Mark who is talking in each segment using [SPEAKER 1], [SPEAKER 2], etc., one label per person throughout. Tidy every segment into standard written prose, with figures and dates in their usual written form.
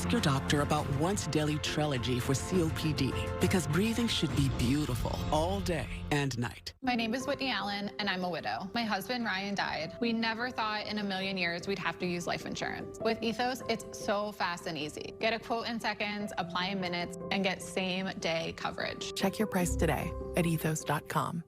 [SPEAKER 1] Ask your doctor about once daily Trelegy for COPD, because breathing should be beautiful all day and night.
[SPEAKER 2] My name is Whitney Allen, and I'm a widow. My husband, Ryan, died. We never thought in a million years we'd have to use life insurance. With Ethos, it's so fast and easy. Get a quote in seconds, apply in minutes, and get same-day coverage.
[SPEAKER 1] Check your price today at ethos.com.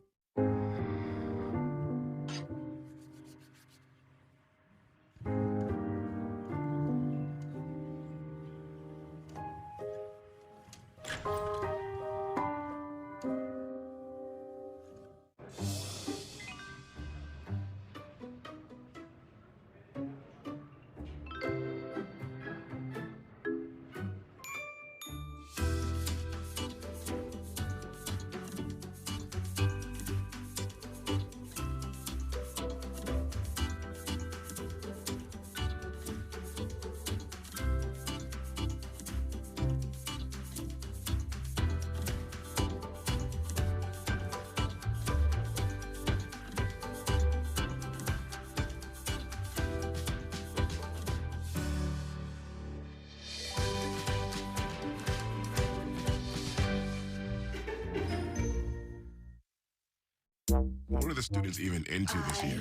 [SPEAKER 3] What are the students even into this year?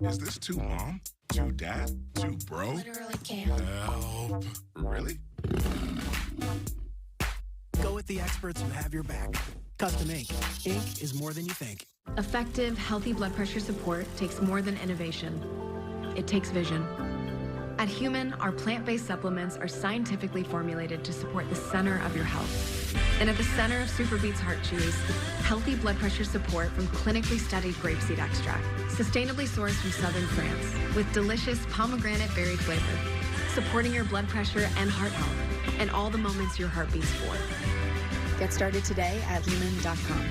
[SPEAKER 3] Is this too mom? Too dad? Too bro?
[SPEAKER 4] Literally can't.
[SPEAKER 3] Help. Really?
[SPEAKER 5] Go with the experts who have your back. Custom Ink. Ink is more than you think.
[SPEAKER 6] Effective, healthy blood pressure support takes more than innovation. It takes vision. At Human, our plant-based supplements are scientifically formulated to support the center of your health. And at the center of Super Beats Heart Chews, healthy blood pressure support from clinically studied grapeseed extract, sustainably sourced from southern France, with delicious pomegranate berry flavor, supporting your blood pressure and heart health, and all the moments your heart beats for.
[SPEAKER 7] Get started today at human.com.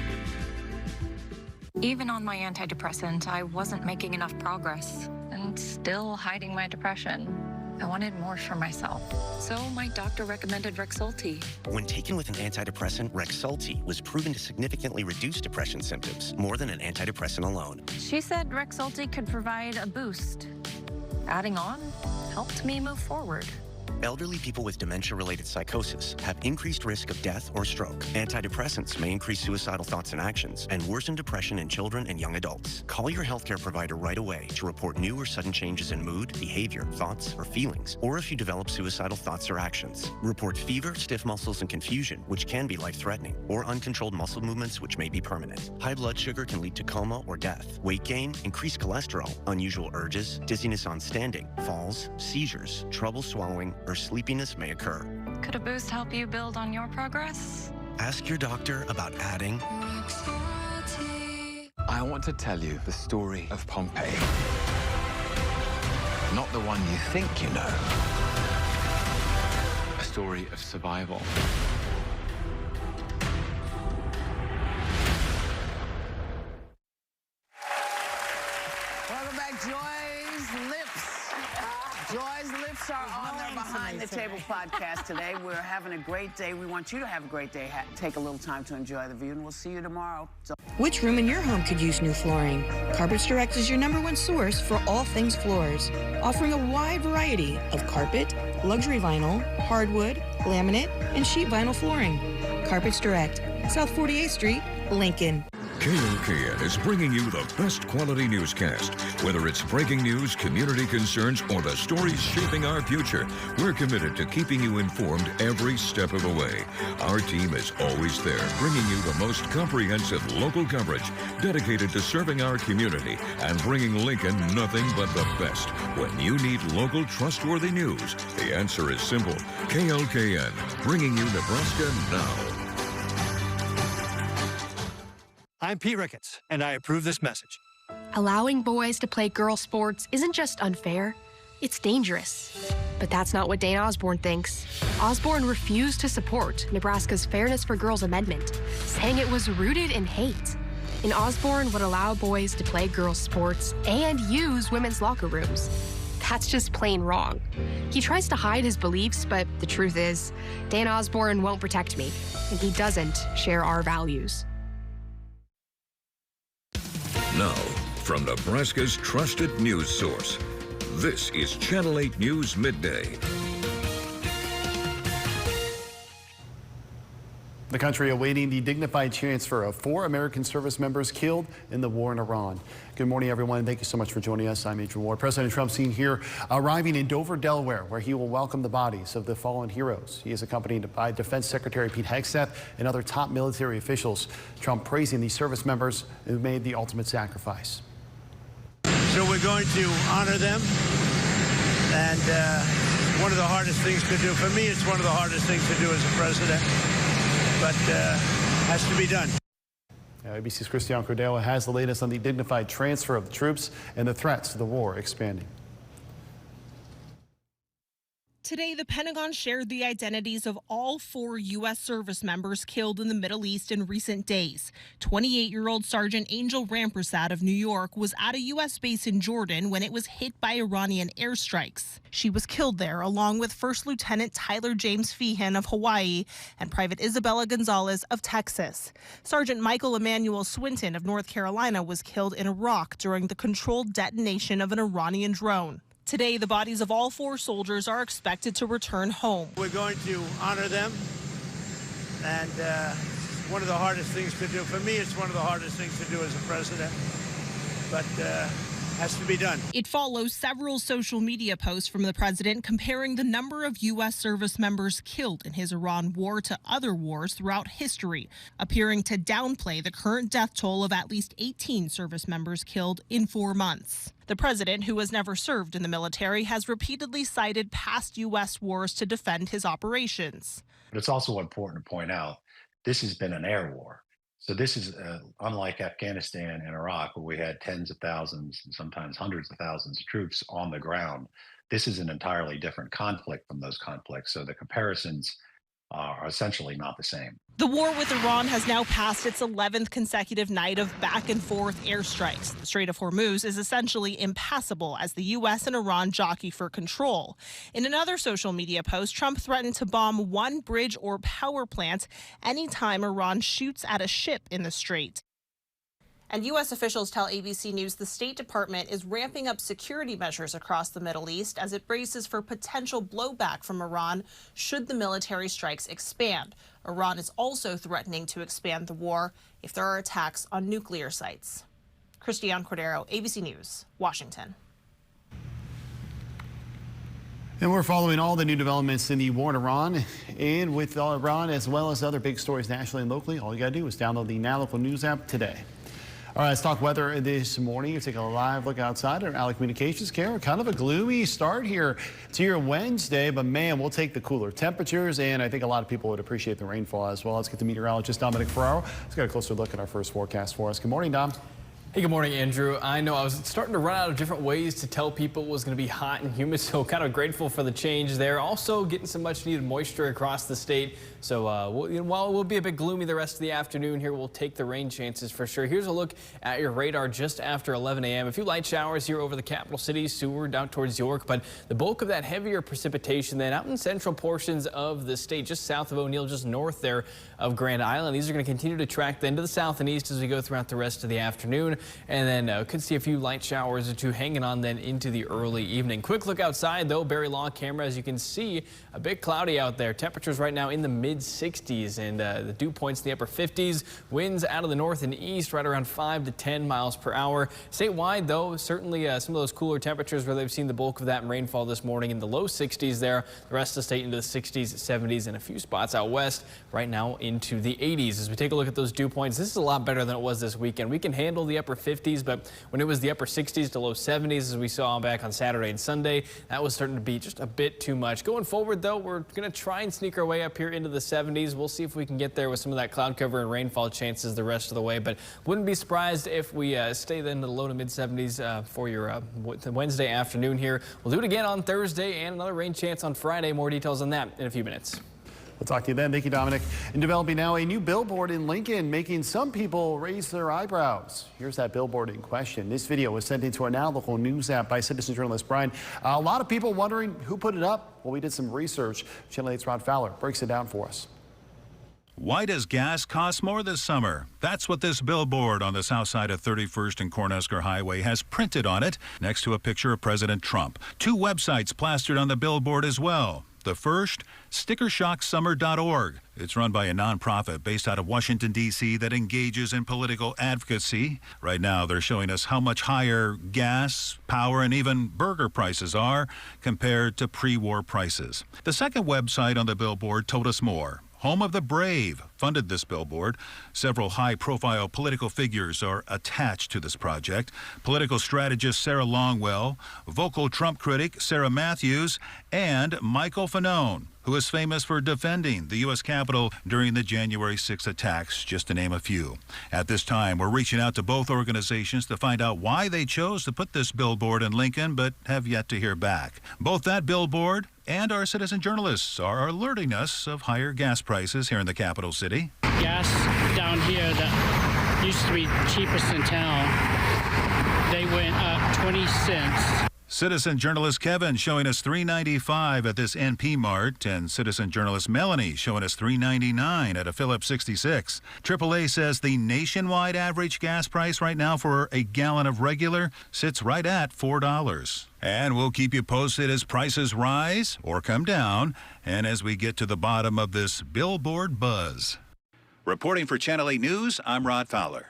[SPEAKER 8] Even on my antidepressant, I wasn't making enough progress and still hiding my depression. I wanted more for myself. So my doctor recommended Rexulti.
[SPEAKER 9] When taken with an antidepressant, Rexulti was proven to significantly reduce depression symptoms, more than an antidepressant alone.
[SPEAKER 8] She said Rexulti could provide a boost. Adding on helped me move forward.
[SPEAKER 9] Elderly people with dementia-related psychosis have increased risk of death or stroke. Antidepressants may increase suicidal thoughts and actions and worsen depression in children and young adults. Call your healthcare provider right away to report new or sudden changes in mood, behavior, thoughts, or feelings, or if you develop suicidal thoughts or actions. Report fever, stiff muscles, and confusion, which can be life-threatening, or uncontrolled muscle movements, which may be permanent. High blood sugar can lead to coma or death. Weight gain, increased cholesterol, unusual urges, dizziness on standing, falls, seizures, trouble swallowing, or sleepiness may occur.
[SPEAKER 8] Could a boost help you build on your progress?
[SPEAKER 9] Ask your doctor about adding.
[SPEAKER 10] I want to tell you the story of Pompeii. Not the one you think you know. A story of survival.
[SPEAKER 11] Welcome back, Joy's Lips. Joy's Lips are on their Behind the Table podcast today. We're having a great day. We want you to have a great day. Take a little time to enjoy the view, and we'll see you tomorrow.
[SPEAKER 12] Which room in your home could use new flooring? Carpets Direct is your #1 source for all things floors, offering a wide variety of carpet, luxury vinyl, hardwood, laminate, and sheet vinyl flooring. Carpets Direct, South 48th Street, Lincoln.
[SPEAKER 13] KLKN is bringing you the best quality newscast. Whether it's breaking news, community concerns, or the stories shaping our future, we're committed to keeping you informed every step of the way. Our team is always there, bringing you the most comprehensive local coverage dedicated to serving our community and bringing Lincoln nothing but the best. When you need local, trustworthy news, the answer is simple. KLKN, bringing you Nebraska now.
[SPEAKER 5] I'm Pete Ricketts, and I approve this message.
[SPEAKER 14] Allowing boys to play girl sports isn't just unfair, it's dangerous. But that's not what Dane Osborne thinks. Osborne refused to support Nebraska's Fairness for Girls Amendment, saying it was rooted in hate. And Osborne would allow boys to play girls' sports and use women's locker rooms. That's just plain wrong. He tries to hide his beliefs, but the truth is, Dan Osborne won't protect me, and he doesn't share our values.
[SPEAKER 13] Now, from Nebraska's trusted news source, this is Channel 8 News Midday.
[SPEAKER 4] The country awaiting the dignified transfer of 4 American service members killed in the war in Iran. Good morning, everyone. Thank you so much for joining us. I'm Adrian Ward. President Trump seen here arriving in Dover, Delaware, where he will welcome the bodies of the fallen heroes. He is accompanied by Defense Secretary Pete Hegseth and other top military officials. Trump praising these service members who made the ultimate sacrifice.
[SPEAKER 15] So we're going to honor them, and one of the hardest things to do, for me, it's one of the hardest things to do as a president, but has to be done.
[SPEAKER 4] ABC's Christian Cordero has the latest on the dignified transfer of the troops and the threats to the war expanding.
[SPEAKER 16] Today, the Pentagon shared the identities of all 4 U.S. service members killed in the Middle East in recent days. 28-year-old Sergeant Angel Rampersad of New York was at a U.S. base in Jordan when it was hit by Iranian airstrikes. She was killed there, along with First Lieutenant Tyler James Feehan of Hawaii and Private Isabella Gonzalez of Texas. Sergeant Michael Emmanuel Swinton of North Carolina was killed in Iraq during the controlled detonation of an Iranian drone. Today, the bodies of all 4 soldiers are expected to return home.
[SPEAKER 15] We're going to honor them, and one of the hardest things to do, for me, it's one of the hardest things to do as a president, but has to be done.
[SPEAKER 16] It follows several social media posts from the president comparing the number of U.S. service members killed in his Iran war to other wars throughout history, appearing to downplay the current death toll of at least 18 service members killed in 4 months. The president, who has never served in the military, has repeatedly cited past U.S. wars to defend his operations.
[SPEAKER 17] But it's also important to point out this has been an air war. So this is unlike Afghanistan and Iraq, where we had tens of thousands and sometimes hundreds of thousands of troops on the ground. This is an entirely different conflict from those conflicts. So the comparisons are essentially not the same.
[SPEAKER 16] The war with Iran has now passed its 11th consecutive night of back-and-forth airstrikes. The Strait of Hormuz is essentially impassable as the U.S. and Iran jockey for control. In another social media post, Trump threatened to bomb one bridge or power plant anytime Iran shoots at a ship in the strait. And U.S. officials tell ABC News the State Department is ramping up security measures across the Middle East as it braces for potential blowback from Iran should the military strikes expand. Iran is also threatening to expand the war if there are attacks on nuclear sites. Christian Cordero, ABC News, Washington.
[SPEAKER 4] And we're following all the new developments in the war in Iran and with Iran, as well as other big stories nationally and locally. All you got to do is download the Now Local News app today. All right, let's talk weather this morning. You take a live look outside at Alley Communications Care. Kind of a gloomy start here to your Wednesday, but man, we'll take the cooler temperatures, and I think a lot of people would appreciate the rainfall as well. Let's get to meteorologist Dominic Ferraro. Let's get a closer look at our first forecast for us. Good morning, Dom.
[SPEAKER 18] Hey, good morning, Andrew. I know I was starting to run out of different ways to tell people it was going to be hot and humid, so kind of grateful for the change there. Also getting some much needed moisture across the state. So while it will be a bit gloomy the rest of the afternoon here, we'll take the rain chances for sure. Here's a look at your radar just after 11 a.m. A few light showers here over the capital city, Seward, out towards York, but the bulk of that heavier precipitation then out in central portions of the state, just south of O'Neill, just north there of Grand Island. These are going to continue to track then to the south and east as we go throughout the rest of the afternoon. And then could see a few light showers or two hanging on then into the early evening. Quick look outside, though, Barry Law camera, as you can see, a bit cloudy out there. Temperatures right now in the mid-60s and the dew points in the upper 50s. Winds out of the north and east right around 5 to 10 miles per hour. Statewide, though, certainly some of those cooler temperatures where they've seen the bulk of that rainfall this morning in the low 60s there. The rest of the state into the 60s, 70s, and a few spots out west right now into the 80s. As we take a look at those dew points, this is a lot better than it was this weekend. We can handle the upper 50s, but when it was the upper 60s to low 70s, as we saw back on Saturday and Sunday, that was starting to be just a bit too much. Going forward, though, we're going to try and sneak our way up here into the 70s. We'll see if we can get there with some of that cloud cover and rainfall chances the rest of the way, but wouldn't be surprised if we stay then to the low to mid 70s for your Wednesday afternoon here. We'll do it again on Thursday and another rain chance on Friday. More details on that in a few minutes.
[SPEAKER 4] We'll talk to you then. Thank you, Dominic. And developing now a new billboard in Lincoln, making some people raise their eyebrows. Here's that billboard in question. This video was sent into our Now Local News app by citizen journalist Brian. A lot of people wondering who put it up. Well, we did some research. Channel 8's Rod Fowler breaks it down for us.
[SPEAKER 19] Why does gas cost more this summer? That's what this billboard on the south side of 31st and Cornhusker Highway has printed on it, next to a picture of President Trump. Two websites plastered on the billboard as well. The first, stickershocksummer.org. It's run by a nonprofit based out of Washington, D.C. that engages in political advocacy. Right now, they're showing us how much higher gas, power, and even burger prices are compared to pre-war prices. The second website on the billboard told us more. Home of the Brave funded this billboard. Several high-profile political figures are attached to this project. Political strategist Sarah Longwell, vocal Trump critic Sarah Matthews, and Michael Fanone, who is famous for defending the U.S. Capitol during the January 6 attacks, just to name a few. At this time, we're reaching out to both organizations to find out why they chose to put this billboard in Lincoln, but have yet to hear back. Both that billboard and our citizen journalists are alerting us of higher gas prices here in the capital city.
[SPEAKER 20] Gas down here that used to be cheapest in town, they went up 20 cents.
[SPEAKER 19] Citizen journalist Kevin showing us $3.95 at this NP Mart, and citizen journalist Melanie showing us $3.99 at a Phillips 66. AAA says the nationwide average gas price right now for a gallon of regular sits right at $4. And we'll keep you posted as prices rise or come down, and as we get to the bottom of this billboard buzz. Reporting for Channel 8 News, I'm Rod Fowler.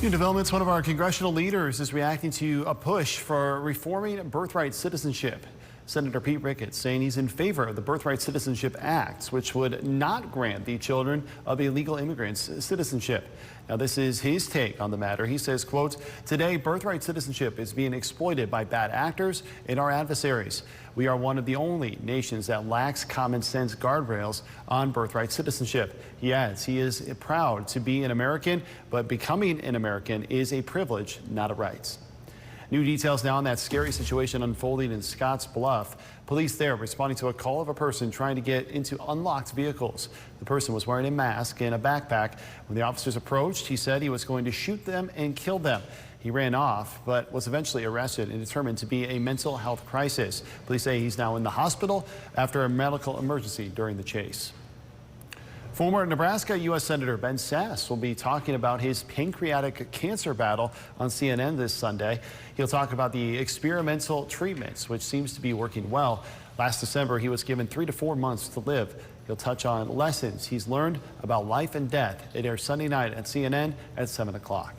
[SPEAKER 4] New developments, one of our congressional leaders is reacting to a push for reforming birthright citizenship. Senator Pete Ricketts saying he's in favor of the Birthright Citizenship Act, which would not grant the children of illegal immigrants citizenship. Now, this is his take on the matter. He says, quote, "Today, birthright citizenship is being exploited by bad actors and our adversaries. We are one of the only nations that lacks common sense guardrails on birthright citizenship." He adds he is proud to be an American, but becoming an American is a privilege, not a right. New details now on that scary situation unfolding in Scotts Bluff. Police there responding to a call of a person trying to get into unlocked vehicles. The person was wearing a mask and a backpack. When the officers approached, he said he was going to shoot them and kill them. He ran off, but was eventually arrested and determined to be a mental health crisis. Police say he's now in the hospital after a medical emergency during the chase. Former Nebraska U.S. Senator Ben Sasse will be talking about his pancreatic cancer battle on CNN this Sunday. He'll talk about the experimental treatments, which seems to be working well. Last December, he was given 3 to 4 months to live. He'll touch on lessons he's learned about life and death. It airs Sunday night at CNN at 7 o'clock.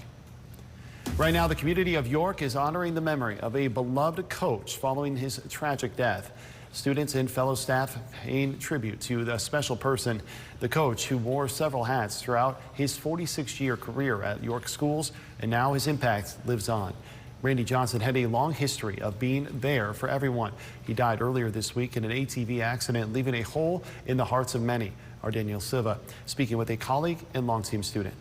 [SPEAKER 4] Right now, the community of York is honoring the memory of a beloved coach following his tragic death. Students and fellow staff paying tribute to the special person, the coach who wore several hats throughout his 46-year career at York schools, and now his impact lives on. Randy Johnson had a long history of being there for everyone. He died earlier this week in an ATV accident, leaving a hole in the hearts of many. Our Daniel Silva speaking with a colleague and long-team student.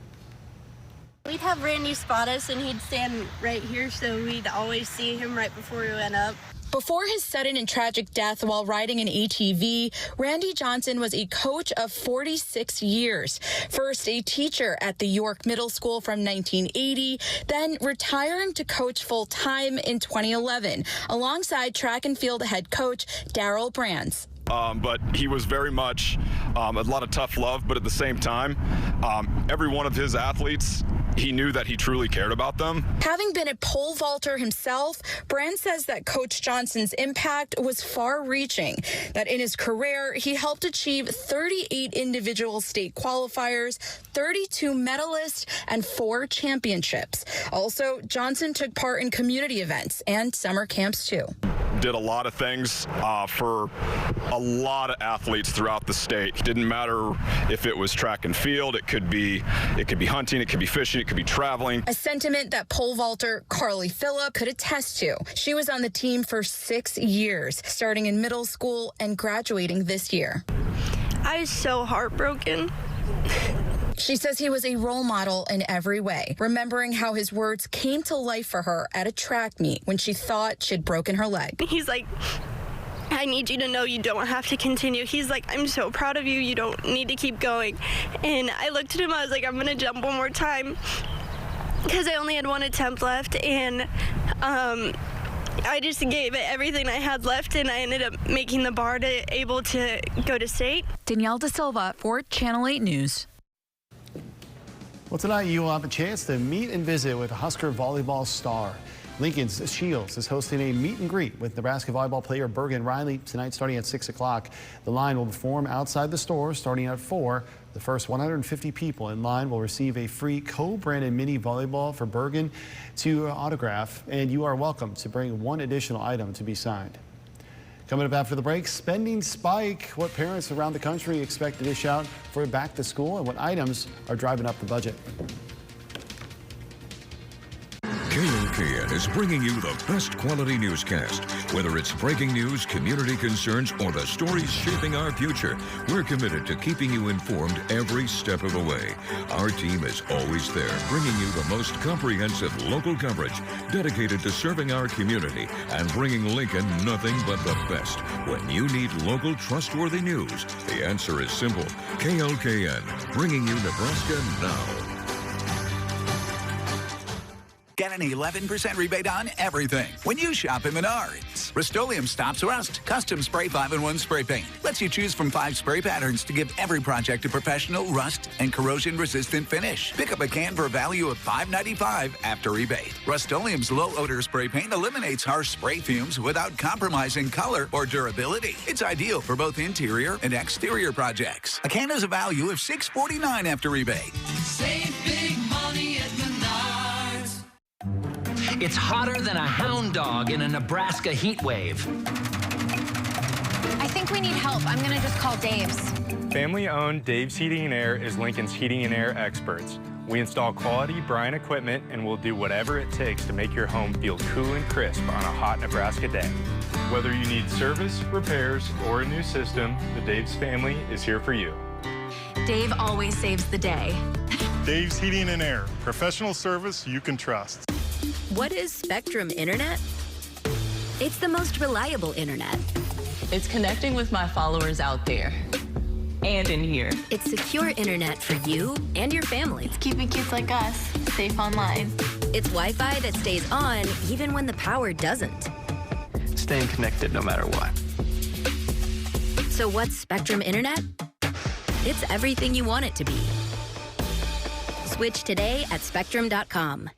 [SPEAKER 21] We'd have Randy spot us and he'd stand right here, so we'd always see him right before we went up.
[SPEAKER 22] Before his sudden and tragic death while riding an ATV, Randy Johnson was a coach of 46 years. First a teacher at the York Middle School from 1980, then retiring to coach full-time in 2011, alongside track and field head coach Darryl Brands.
[SPEAKER 23] But he was very much a lot of tough love, but at the same time, every one of his athletes, he knew that he truly cared about them.
[SPEAKER 22] Having been a pole vaulter himself, Brand says that Coach Johnson's impact was far-reaching, that in his career, he helped achieve 38 individual state qualifiers, 32 medalists, and 4 championships. Also, Johnson took part in community events and summer camps, too.
[SPEAKER 23] Did a lot of things for a lot of athletes throughout the state. It didn't matter if it was track and field, it could be hunting, it could be fishing, it could be traveling.
[SPEAKER 22] A sentiment that pole vaulter Carly Phillip could attest to. She was on the team for 6 years, starting in middle school and graduating this year.
[SPEAKER 21] I was so heartbroken.
[SPEAKER 22] She says he was a role model in every way, remembering how his words came to life for her at a track meet when she thought she'd broken her leg.
[SPEAKER 21] He's like, "I need you to know you don't have to continue." He's like, "I'm so proud of you. You don't need to keep going." And I looked at him, I was like, "I'm going to jump one more time," because I only had 1 attempt left, and I just gave it everything I had left, and I ended up making the bar to able to go to state.
[SPEAKER 22] Danielle De Silva for Channel 8 News.
[SPEAKER 4] Well, tonight you will have a chance to meet and visit with a Husker volleyball star. Lincoln's Shields is hosting a meet and greet with Nebraska volleyball player Bergen Riley tonight starting at 6 o'clock. The line will perform outside the store starting at 4. The first 150 people in line will receive a free co-branded mini volleyball for Bergen to autograph, and you are welcome to bring one additional item to be signed. Coming up after the break, spending spike. What parents around the country expect to dish out for back to school and what items are driving up the budget.
[SPEAKER 13] KOKN is bringing you the best quality newscast. Whether it's breaking news, community concerns, or the stories shaping our future, we're committed to keeping you informed every step of the way. Our team is always there, bringing you the most comprehensive local coverage dedicated to serving our community and bringing Lincoln nothing but the best. When you need local, trustworthy news, the answer is simple. KOKN, bringing you Nebraska now.
[SPEAKER 1] Get an 11% rebate on everything when you shop at Menards. Rust-Oleum Stops Rust Custom Spray 5-in-1 Spray Paint lets you choose from 5 spray patterns to give every project a professional rust and corrosion-resistant finish. Pick up a can for a value of $5.95 after rebate. Rust-Oleum's low-odor spray paint eliminates harsh spray fumes without compromising color or durability. It's ideal for both interior and exterior projects. A can has a value of $6.49 after rebate.
[SPEAKER 2] Save big money at Menards. It's hotter than a hound dog in a Nebraska heat wave.
[SPEAKER 3] I think we need help. I'm going to just call Dave's.
[SPEAKER 24] Family-owned Dave's Heating and Air is Lincoln's heating and air experts. We install quality brine equipment and will do whatever it takes to make your home feel cool and crisp on a hot Nebraska day. Whether you need service, repairs, or a new system, the Dave's family is here for you.
[SPEAKER 3] Dave always saves the day.
[SPEAKER 25] Dave's Heating and Air, professional service you can trust.
[SPEAKER 26] What is Spectrum Internet? It's the most reliable internet.
[SPEAKER 27] It's connecting with my followers out there and in here.
[SPEAKER 26] It's secure internet for you and your family.
[SPEAKER 27] It's keeping kids like us safe online.
[SPEAKER 26] It's Wi-Fi that stays on even when the power doesn't.
[SPEAKER 10] Staying connected no matter what.
[SPEAKER 26] So what's Spectrum Internet? It's everything you want it to be. Switch today at spectrum.com.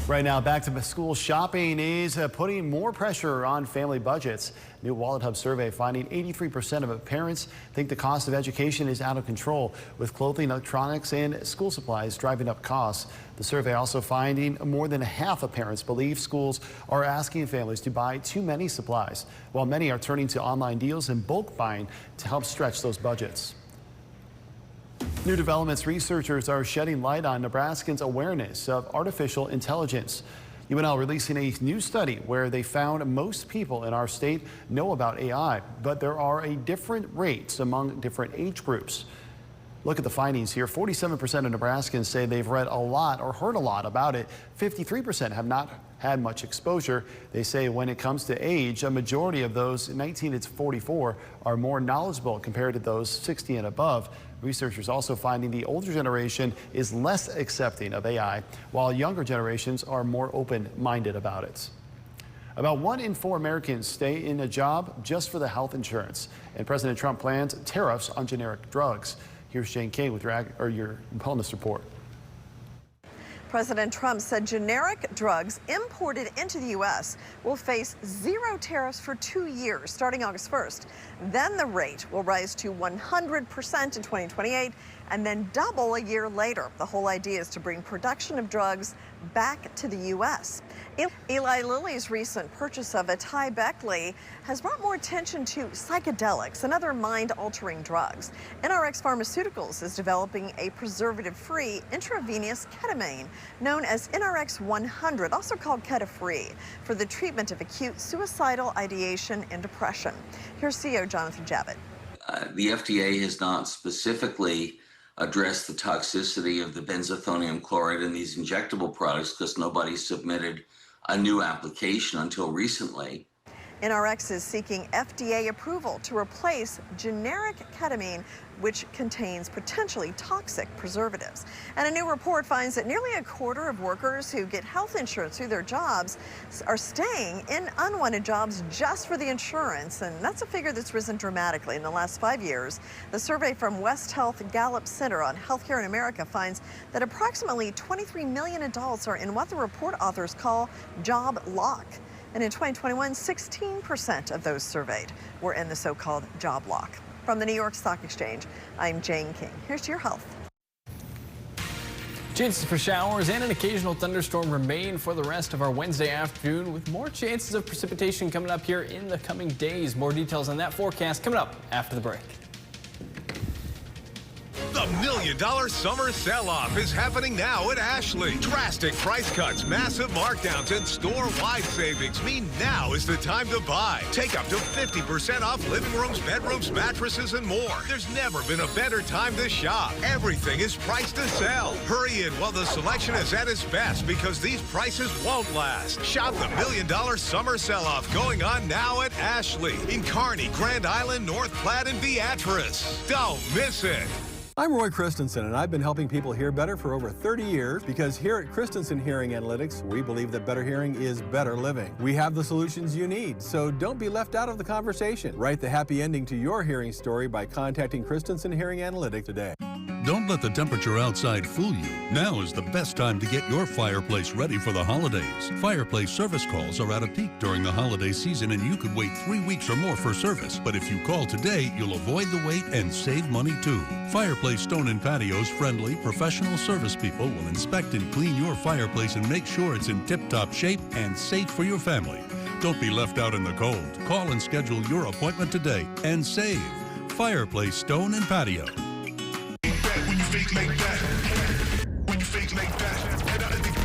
[SPEAKER 4] Right now, back to school shopping is putting more pressure on family budgets. New Wallet Hub survey finding 83% of parents think the cost of education is out of control, with clothing, electronics, and school supplies driving up costs. The survey also finding more than half of parents believe schools are asking families to buy too many supplies, while many are turning to online deals and bulk buying to help stretch those budgets. New developments, researchers are shedding light on Nebraskans' awareness of artificial intelligence. UNL releasing a new study where they found most people in our state know about AI, but there are different rates among different age groups. Look at the findings here. 47% of Nebraskans say they've read a lot or heard a lot about it. 53% have not had much exposure. They say when it comes to age, a majority of those 19 to 44 are more knowledgeable compared to those 60 and above. Researchers also finding the older generation is less accepting of AI, while younger generations are more open-minded about it. About 1 in 4 Americans stay in a job just for the health insurance, and President Trump plans tariffs on generic drugs. Here's Jane Kane with your wellness report.
[SPEAKER 28] President Trump said generic drugs imported into the U.S. will face 0 tariffs for 2 years, starting August 1st. Then the rate will rise to 100% in 2028 and then double a year later. The whole idea is to bring production of drugs back to the U.S. Eli Lilly's recent purchase of Beckley has brought more attention to psychedelics and other mind-altering drugs. NRx Pharmaceuticals is developing a preservative-free intravenous ketamine known as NRx 100, also called Keta-Free, for the treatment of acute suicidal ideation and depression. Here's CEO Jonathan Javits.
[SPEAKER 29] The FDA has not specifically addressed the toxicity of the benzethonium chloride in these injectable products because nobody submitted a new application until recently.
[SPEAKER 28] NRX is seeking FDA approval to replace generic ketamine, which contains potentially toxic preservatives. And a new report finds that nearly a quarter of workers who get health insurance through their jobs are staying in unwanted jobs just for the insurance. And that's a figure that's risen dramatically in the last 5 years. The survey from West Health Gallup Center on Healthcare in America finds that approximately 23 million adults are in what the report authors call job lock. And in 2021, 16% of those surveyed were in the so-called job lock. From the New York Stock Exchange, I'm Jane King. Here's to your health.
[SPEAKER 18] Chances for showers and an occasional thunderstorm remain for the rest of our Wednesday afternoon, with more chances of precipitation coming up here in the coming days. More details on that forecast coming up after the break.
[SPEAKER 5] The $1 Million Summer Sell-Off is happening now at Ashley. Drastic price cuts, massive markdowns, and store-wide savings mean now is the time to buy. Take up to 50% off living rooms, bedrooms, mattresses, and more. There's never been a better time to shop. Everything is priced to sell. Hurry in while the selection is at its best, because these prices won't last. Shop the $1 Million Summer Sell-Off going on now at Ashley in Kearney, Grand Island, North Platte, and Beatrice. Don't miss it.
[SPEAKER 6] I'm Roy Christensen, and I've been helping people hear better for over 30 years, because here at Christensen Hearing Analytics, we believe that better hearing is better living. We have the solutions you need, so don't be left out of the conversation. Write the happy ending to your hearing story by contacting Christensen Hearing Analytics today.
[SPEAKER 7] Don't let the temperature outside fool you. Now is the best time to get your fireplace ready for the holidays. Fireplace service calls are at a peak during the holiday season, and you could wait 3 weeks or more for service. But if you call today, you'll avoid the wait and save money too. Fireplace Stone and Patio's friendly, professional service people will inspect and clean your fireplace and make sure it's in tip-top shape and safe for your family. Don't be left out in the cold. Call and schedule your appointment today and save. Fireplace Stone and Patio.
[SPEAKER 8] When you fake like that, when you fake like that, head out of the...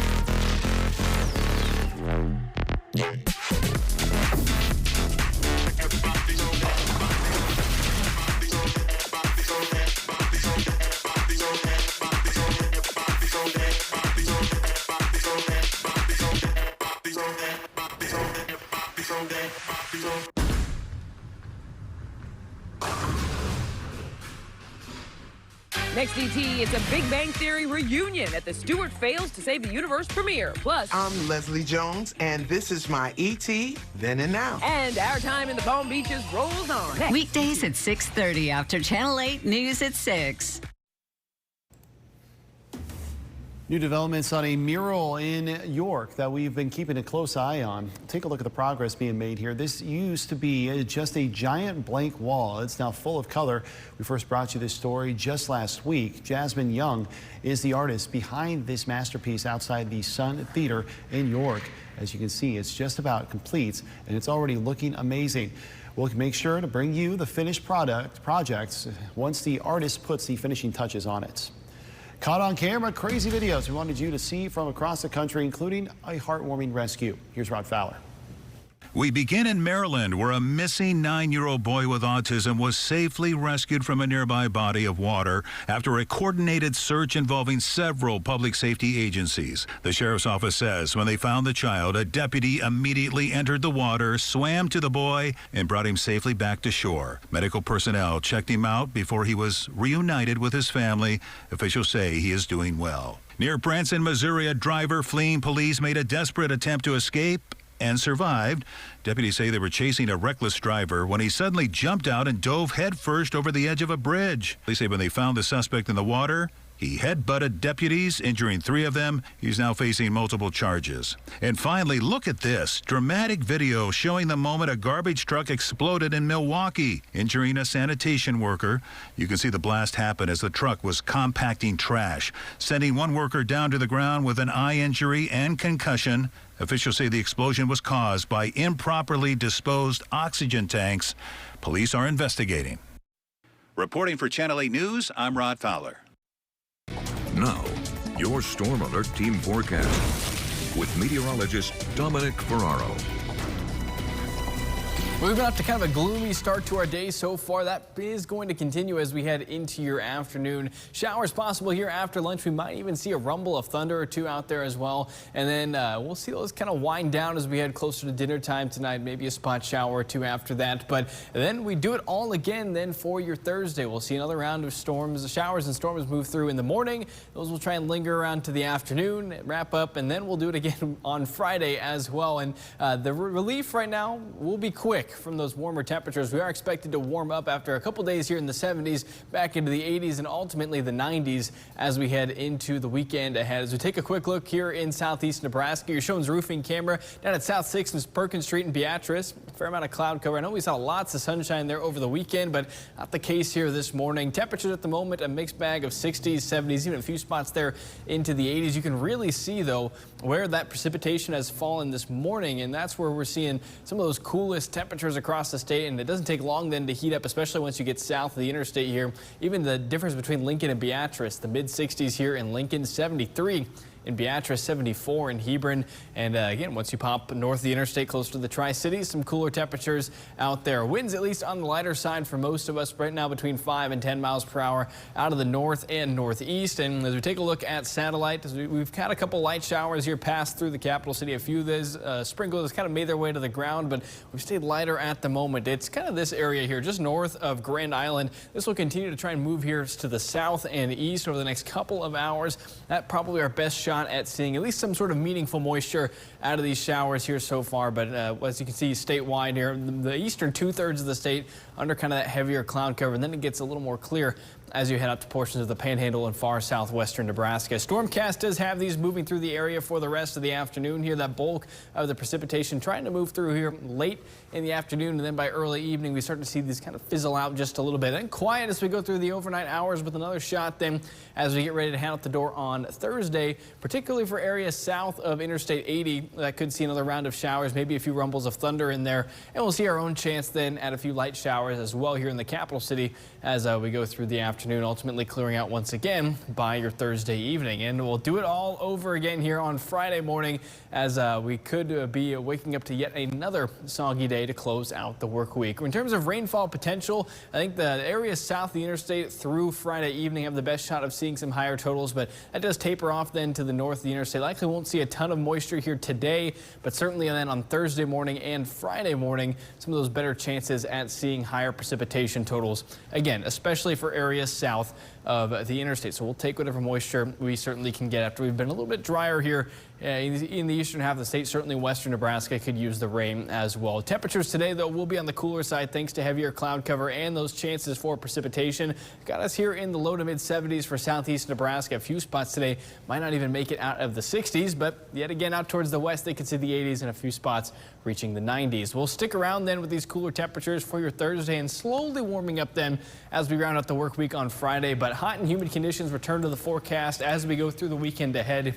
[SPEAKER 9] Next ET, it's a Big Bang Theory reunion at the Stewart Fails to Save the Universe premiere. Plus,
[SPEAKER 11] I'm Leslie Jones, and this is my ET Then and Now.
[SPEAKER 9] And our time in the Palm Beaches rolls on. Next.
[SPEAKER 12] Weekdays at 6:30 after Channel 8 News at 6.
[SPEAKER 4] New developments on a mural in York that we've been keeping a close eye on. Take a look at the progress being made here. This used to be just a giant blank wall. It's now full of color. We first brought you this story just last week. Jasmine Young is the artist behind this masterpiece outside the Sun Theater in York. As you can see, it's just about complete, and it's already looking amazing. We'll make sure to bring you the finished projects once the artist puts the finishing touches on it. Caught on camera, crazy videos we wanted you to see from across the country, including a heartwarming rescue. Here's Rod Fowler.
[SPEAKER 19] We begin in Maryland, where a missing 9-year-old boy with autism was safely rescued from a nearby body of water after a coordinated search involving several public safety agencies. The sheriff's office says when they found the child, a deputy immediately entered the water, swam to the boy, and brought him safely back to shore. Medical personnel checked him out before he was reunited with his family. Officials say he is doing well. Near Branson, Missouri, a driver fleeing police made a desperate attempt to escape and survived. Deputies say they were chasing a reckless driver when he suddenly jumped out and dove headfirst over the edge of a bridge. Police say when they found the suspect in the water, he head-butted deputies, injuring 3 of them. He's now facing multiple charges. And finally, look at this dramatic video showing the moment a garbage truck exploded in Milwaukee, injuring a sanitation worker. You can see the blast happen as the truck was compacting trash, sending one worker down to the ground with an eye injury and concussion. Officials say the explosion was caused by improperly disposed oxygen tanks. Police are investigating. Reporting for Channel 8 News, I'm Rod Fowler.
[SPEAKER 13] Now, your Storm Alert Team Forecast with meteorologist Dominic Ferraro.
[SPEAKER 18] We've been up to kind of a gloomy start to our day so far. That is going to continue as we head into your afternoon. Showers possible here after lunch. We might even see a rumble of thunder or two out there as well. And then we'll see those kind of wind down as we head closer to dinner time tonight. Maybe a spot shower or two after that. But then we do it all again then for your Thursday. We'll see another round of storms. Showers and storms move through in the morning. Those will try and linger around to the afternoon, wrap up, and then we'll do it again on Friday as well. And the relief right now will be quick from those warmer temperatures. We are expected to warm up after a couple days here in the 70s, back into the 80s and ultimately the 90s as we head into the weekend ahead. As we take a quick look here in southeast Nebraska, your Shones roofing camera down at South 6th and Perkins Street in Beatrice. A fair amount of cloud cover. I know we saw lots of sunshine there over the weekend, but not the case here this morning. Temperatures at the moment, a mixed bag of 60s, 70s, even a few spots there into the 80s. You can really see, though, where that precipitation has fallen this morning, and that's where we're seeing some of those coolest temperatures across the state, and it doesn't take long then to heat up, especially once you get south of the interstate here. Even the difference between Lincoln and Beatrice, the mid-60s here in Lincoln, 73 in Beatrice, 74 in Hebron. And again, once you pop north of the interstate close to the Tri-Cities, some cooler temperatures out there. Winds at least on the lighter side for most of us right now, between 5 and 10 miles per hour out of the north and northeast. And as we take a look at satellite, we've had a couple light showers here pass through the capital city. A few of those sprinkles kind of made their way to the ground, but we've stayed lighter at the moment. It's kind of this area here just north of Grand Island. This will continue to try and move here to the south and east over the next couple of hours. That probably our best shot at seeing at least some sort of meaningful moisture out of these showers here so far. But as you can see statewide here, the eastern 2/3 of the state under kind of that heavier cloud cover, and then it gets a little more clear as you head up to portions of the Panhandle and far southwestern Nebraska. Stormcast does have these moving through the area for the rest of the afternoon here. That bulk of the precipitation trying to move through here late in the afternoon, and then by early evening we start to see these kind of fizzle out just a little bit. And quiet as we go through the overnight hours, with another shot then as we get ready to head out the door on Thursday, particularly for areas south of Interstate 80. That could see another round of showers, maybe a few rumbles of thunder in there, and we'll see our own chance then at a few light showers as well here in the capital city as we go through the afternoon, ultimately clearing out once again by your Thursday evening. And we'll do it all over again here on Friday morning as we could be waking up to yet another soggy day to close out the work week. In terms of rainfall potential, I think the areas south of the interstate through Friday evening have the best shot of seeing some higher totals, but that does taper off then to the north of the interstate. Likely won't see a ton of moisture here today, but certainly then on Thursday morning and Friday morning, some of those better chances at seeing higher precipitation totals. Again, especially for areas south of the interstate. So we'll take whatever moisture we certainly can get after we've been a little bit drier here in the eastern half of the state. Certainly western Nebraska could use the rain as well. Temperatures today, though, will be on the cooler side thanks to heavier cloud cover and those chances for precipitation. Got us here in the low to mid 70s for southeast Nebraska. A few spots today might not even make it out of the 60s, but yet again out towards the west they could see the 80s and a few spots reaching the 90s. We'll stick around then with these cooler temperatures for your Thursday and slowly warming up then as we round out the work week on Friday. But hot and humid conditions return to the forecast as we go through the weekend ahead.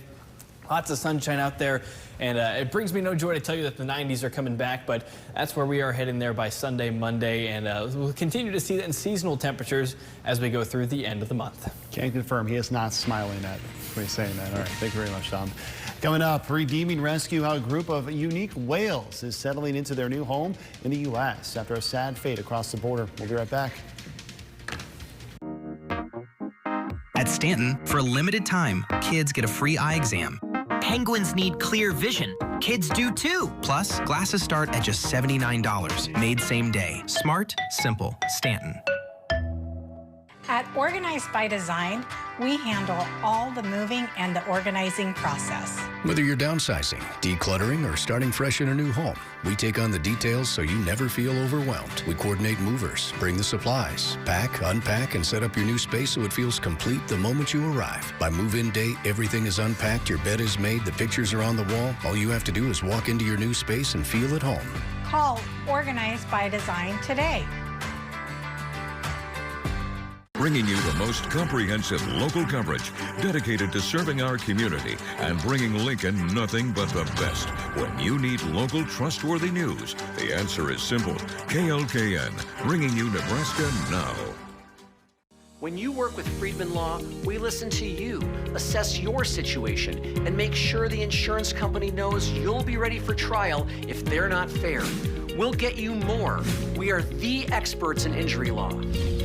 [SPEAKER 18] Lots of sunshine out there, and it brings me no joy to tell you that the 90s are coming back, but that's where we are heading there by Sunday, Monday, and we'll continue to see that in seasonal temperatures as we go through the end of the month.
[SPEAKER 4] Can confirm he is not smiling at me saying that. All right, thank you very much, Tom. Coming up, redeeming rescue, how a group of unique whales is settling into their new home in the U.S. after a sad fate across the border. We'll be right back.
[SPEAKER 1] At Stanton, for a limited time, kids get a free eye exam.
[SPEAKER 14] Penguins need clear vision. Kids do too.
[SPEAKER 1] Plus, glasses start at just $79. Made same day. Smart, simple. Stanton.
[SPEAKER 15] At Organized by Design, we handle all the moving and the organizing process.
[SPEAKER 16] Whether you're downsizing, decluttering, or starting fresh in a new home, we take on the details so you never feel overwhelmed. We coordinate movers, bring the supplies, pack, unpack, and set up your new space so it feels complete the moment you arrive. By move-in day, everything is unpacked, your bed is made, the pictures are on the wall. All you have to do is walk into your new space and feel at home.
[SPEAKER 15] Call Organized by Design today.
[SPEAKER 13] Bringing you the most comprehensive local coverage dedicated to serving our community and bringing Lincoln nothing but the best. When you need local trustworthy news, the answer is simple. KLKN, bringing you Nebraska now.
[SPEAKER 17] When you work with Friedman Law, we listen to you, assess your situation, and make sure the insurance company knows you'll be ready for trial if they're not fair. we'll get you more. We are the experts in injury law.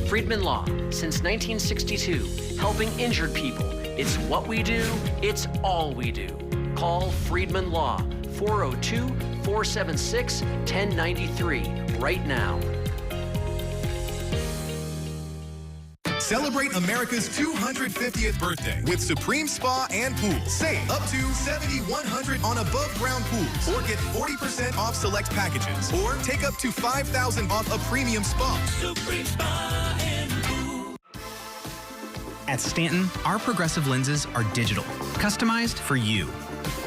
[SPEAKER 17] Friedman Law, since 1962, helping injured people. It's what we do, it's all we do. Call Friedman Law, 402-476-1093, right now.
[SPEAKER 2] Celebrate America's 250th birthday with Supreme Spa and Pool. Save up to $7,100 on above ground pools, or get 40% off select packages, or take up to $5,000 off a premium spa.
[SPEAKER 1] Supreme Spa and Pool. At Stanton, our progressive lenses are digital, customized for you.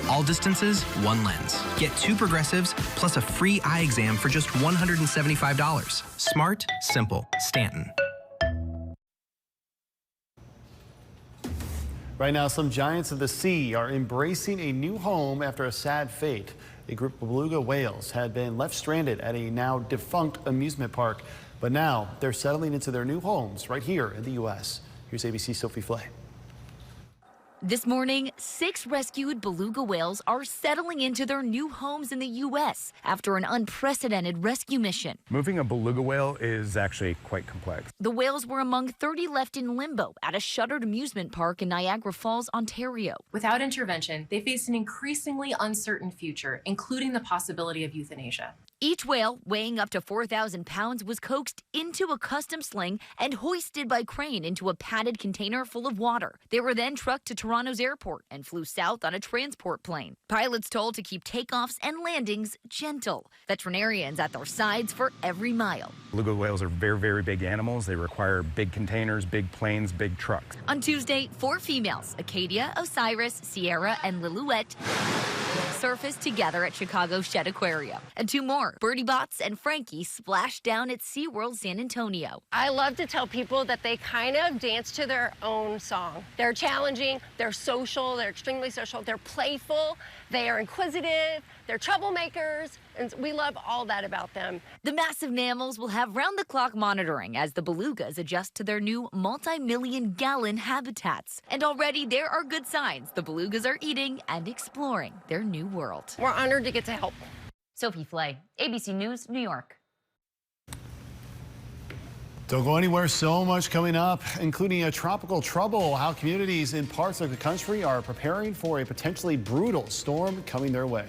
[SPEAKER 1] All distances, one lens. Get 2 progressives plus a free eye exam for just $175. Smart, simple, Stanton.
[SPEAKER 4] Right now, some giants of the sea are embracing a new home after a sad fate. A group of beluga whales had been left stranded at a now defunct amusement park, but now they're settling into their new homes right here in the U.S. Here's ABC's Sophie Flay.
[SPEAKER 3] This morning, 6 rescued beluga whales are settling into their new homes in the U.S. after an unprecedented rescue mission.
[SPEAKER 20] Moving a beluga whale is actually quite complex.
[SPEAKER 3] The whales were among 30 left in limbo at a shuttered amusement park in Niagara Falls, Ontario.
[SPEAKER 21] Without intervention, they face an increasingly uncertain future, including the possibility of euthanasia.
[SPEAKER 3] Each whale, weighing up to 4,000 pounds, was coaxed into a custom sling and hoisted by crane into a padded container full of water. They were then trucked to Toronto's airport and flew south on a transport plane. Pilots told to keep takeoffs and landings gentle. Veterinarians at their sides for every mile.
[SPEAKER 20] Beluga whales are very, very big animals. They require big containers, big planes, big trucks.
[SPEAKER 3] On Tuesday, 4 females, Acadia, Osiris, Sierra, and Lillooet, surfaced together at Chicago's Shed Aquarium. And 2 more, Birdie Bots and Frankie, splashed down at SeaWorld San Antonio.
[SPEAKER 22] I love to tell people that they kind of dance to their own song. They're challenging, they're social, they're extremely social, they're playful, they are inquisitive, they're troublemakers, and we love all that about them.
[SPEAKER 3] The massive mammals will have round-the-clock monitoring as the belugas adjust to their new multi-million-gallon habitats. And already there are good signs the belugas are eating and exploring their new world.
[SPEAKER 22] We're honored to get to help.
[SPEAKER 3] Sophie Flay, ABC News, New York.
[SPEAKER 4] Don't go anywhere. So much coming up, including a tropical trouble, how communities in parts of the country are preparing for a potentially brutal storm coming their way.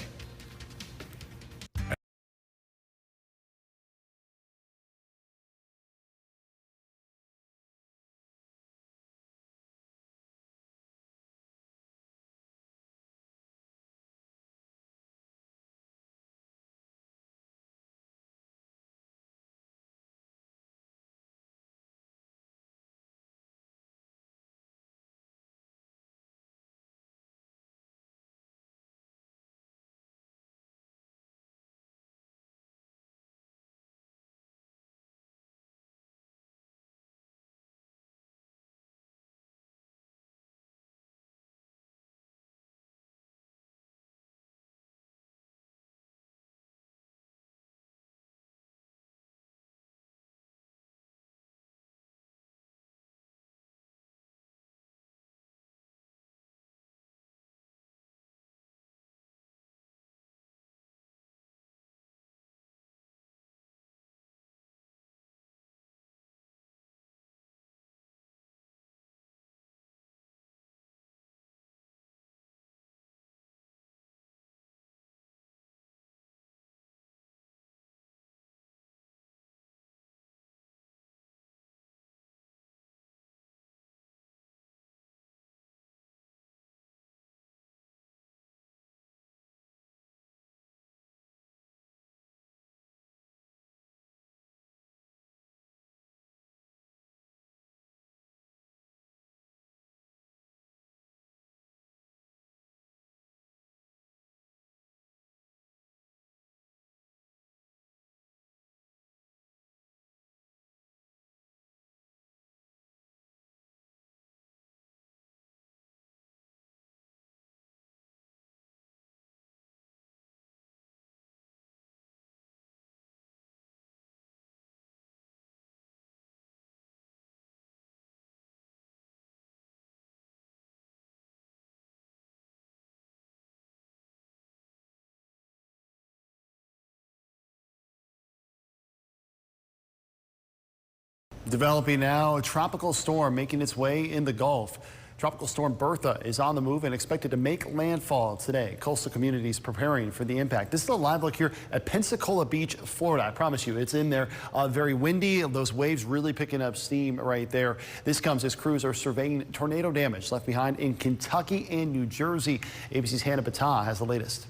[SPEAKER 4] Developing now, a tropical storm making its way in the Gulf. Tropical storm Bertha is on the move and expected to make landfall today. Coastal communities preparing for the impact. This is a live look here at Pensacola Beach, Florida. I promise you, it's in there. Very windy. Those waves really picking up steam right there. This comes as crews are surveying tornado damage left behind in Kentucky and New Jersey. ABC's Hannah Battah has the latest.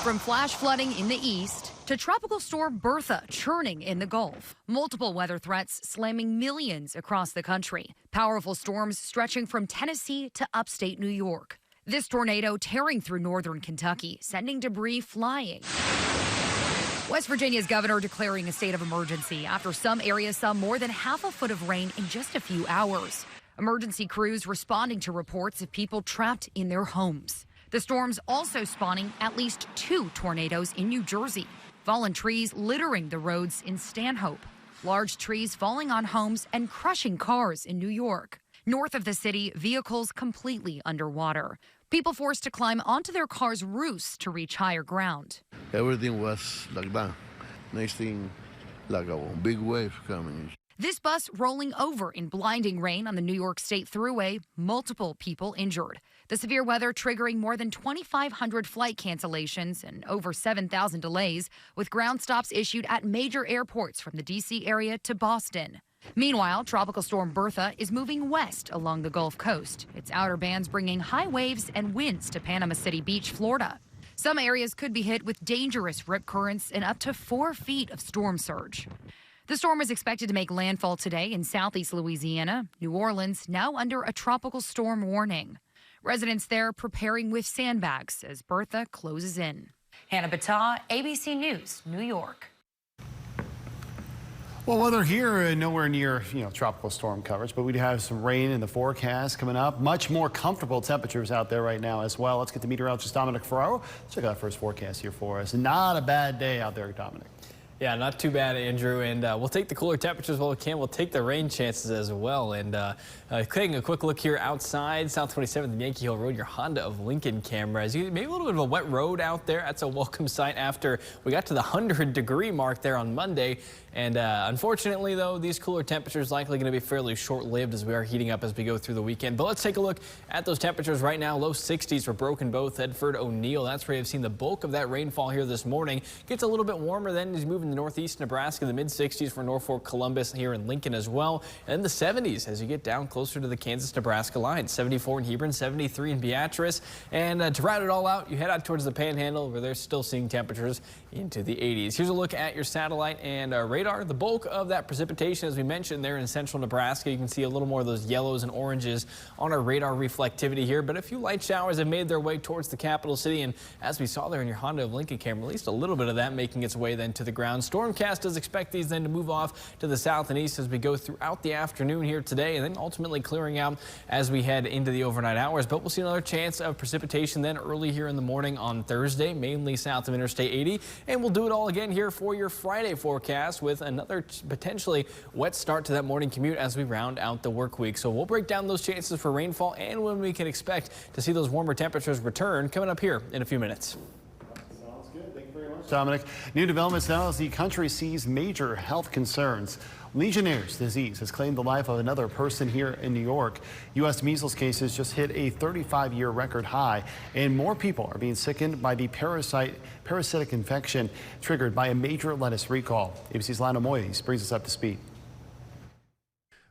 [SPEAKER 3] From flash flooding in the east to tropical storm Bertha churning in the Gulf. Multiple weather threats slamming millions across the country. Powerful storms stretching from Tennessee to upstate New York. This tornado tearing through northern Kentucky, sending debris flying. West Virginia's governor declaring a state of emergency after some areas saw more than half a foot of rain in just a few hours. Emergency crews responding to reports of people trapped in their homes. The storm's also spawning at least 2 tornadoes in New Jersey. Fallen trees littering the roads in Stanhope. Large trees falling on homes and crushing cars in New York. North of the city, vehicles completely underwater. People forced to climb onto their cars' roofs to reach higher ground.
[SPEAKER 5] Everything was like that. Next thing, like a big wave coming.
[SPEAKER 3] This bus rolling over in blinding rain on the New York State Thruway, multiple people injured. The severe weather triggering more than 2,500 flight cancellations and over 7,000 delays, with ground stops issued at major airports from the D.C. area to Boston. Meanwhile, Tropical Storm Bertha is moving west along the Gulf Coast. Its outer bands bringing high waves and winds to Panama City Beach, Florida. Some areas could be hit with dangerous rip currents and up to 4 feet of storm surge. The storm is expected to make landfall today in southeast Louisiana. New Orleans now under a tropical storm warning. Residents there preparing with sandbags as Bertha closes in. Hannah Battah, ABC News, New York.
[SPEAKER 4] Well, weather here, nowhere near, tropical storm coverage, but we do have some rain in the forecast coming up. Much more comfortable temperatures out there right now as well. Let's get to meteorologist Dominic Ferraro. Check out our first forecast here for us. Not a bad day out there, Dominic.
[SPEAKER 18] Yeah, not too bad, Andrew, and we'll take the cooler temperatures while we can. We'll take the rain chances as well. And taking a quick look here outside, South 27th and Yankee Hill Road, your Honda of Lincoln cameras. Maybe a little bit of a wet road out there. That's a welcome sight after we got to the 100-degree mark there on Monday. And unfortunately, though, these cooler temperatures likely going to be fairly short-lived as we are heating up as we go through the weekend. But let's take a look at those temperatures right now. Low 60s for Broken Bow, Thedford, O'Neill. That's where you've seen the bulk of that rainfall here this morning. Gets a little bit warmer then as you move into northeast Nebraska. The mid-60s for Norfolk, Columbus, here in Lincoln as well. And the 70s as you get down closer to the Kansas-Nebraska line. 74 in Hebron, 73 in Beatrice. And to round it all out, you head out towards the Panhandle where they're still seeing temperatures into the 80s. Here's a look at your satellite and radar. The bulk of that precipitation, as we mentioned there in central Nebraska, you can see a little more of those yellows and oranges on our radar reflectivity here, but a few light showers have made their way towards the capital city, and as we saw there in your Honda of Lincoln camera, at least a little bit of that making its way then to the ground. Stormcast does expect these then to move off to the south and east as we go throughout the afternoon here today, and then ultimately clearing out as we head into the overnight hours. But we'll see another chance of precipitation then early here in the morning on Thursday, mainly south of Interstate 80, and we'll do it all again here for your Friday forecast with another potentially wet start to that morning commute as we round out the work week. So we'll break down those chances for rainfall and when we can expect to see those warmer temperatures return coming up here in a few minutes.
[SPEAKER 4] Sounds good. Thank you very much, Dominic. New developments now as the country sees major health concerns. Legionnaire's disease has claimed the life of another person here in New York. U.S. measles cases just hit a 35-year record high, and more people are being sickened by the parasitic infection triggered by a major lettuce recall. ABC's Lionel Moyes brings us up to speed.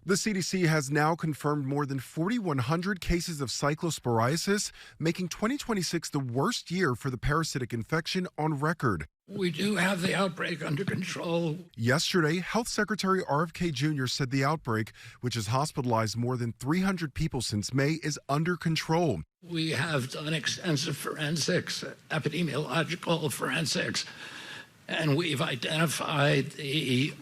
[SPEAKER 10] The CDC has now confirmed more than 4,100 cases of cyclosporiasis, making 2026 the worst year for the parasitic infection on record.
[SPEAKER 23] We do have the outbreak under control.
[SPEAKER 10] Yesterday, Health Secretary RFK Jr. said the outbreak, which has hospitalized more than 300 people since May, is under control.
[SPEAKER 23] We have done extensive forensics, epidemiological forensics, and we've identified the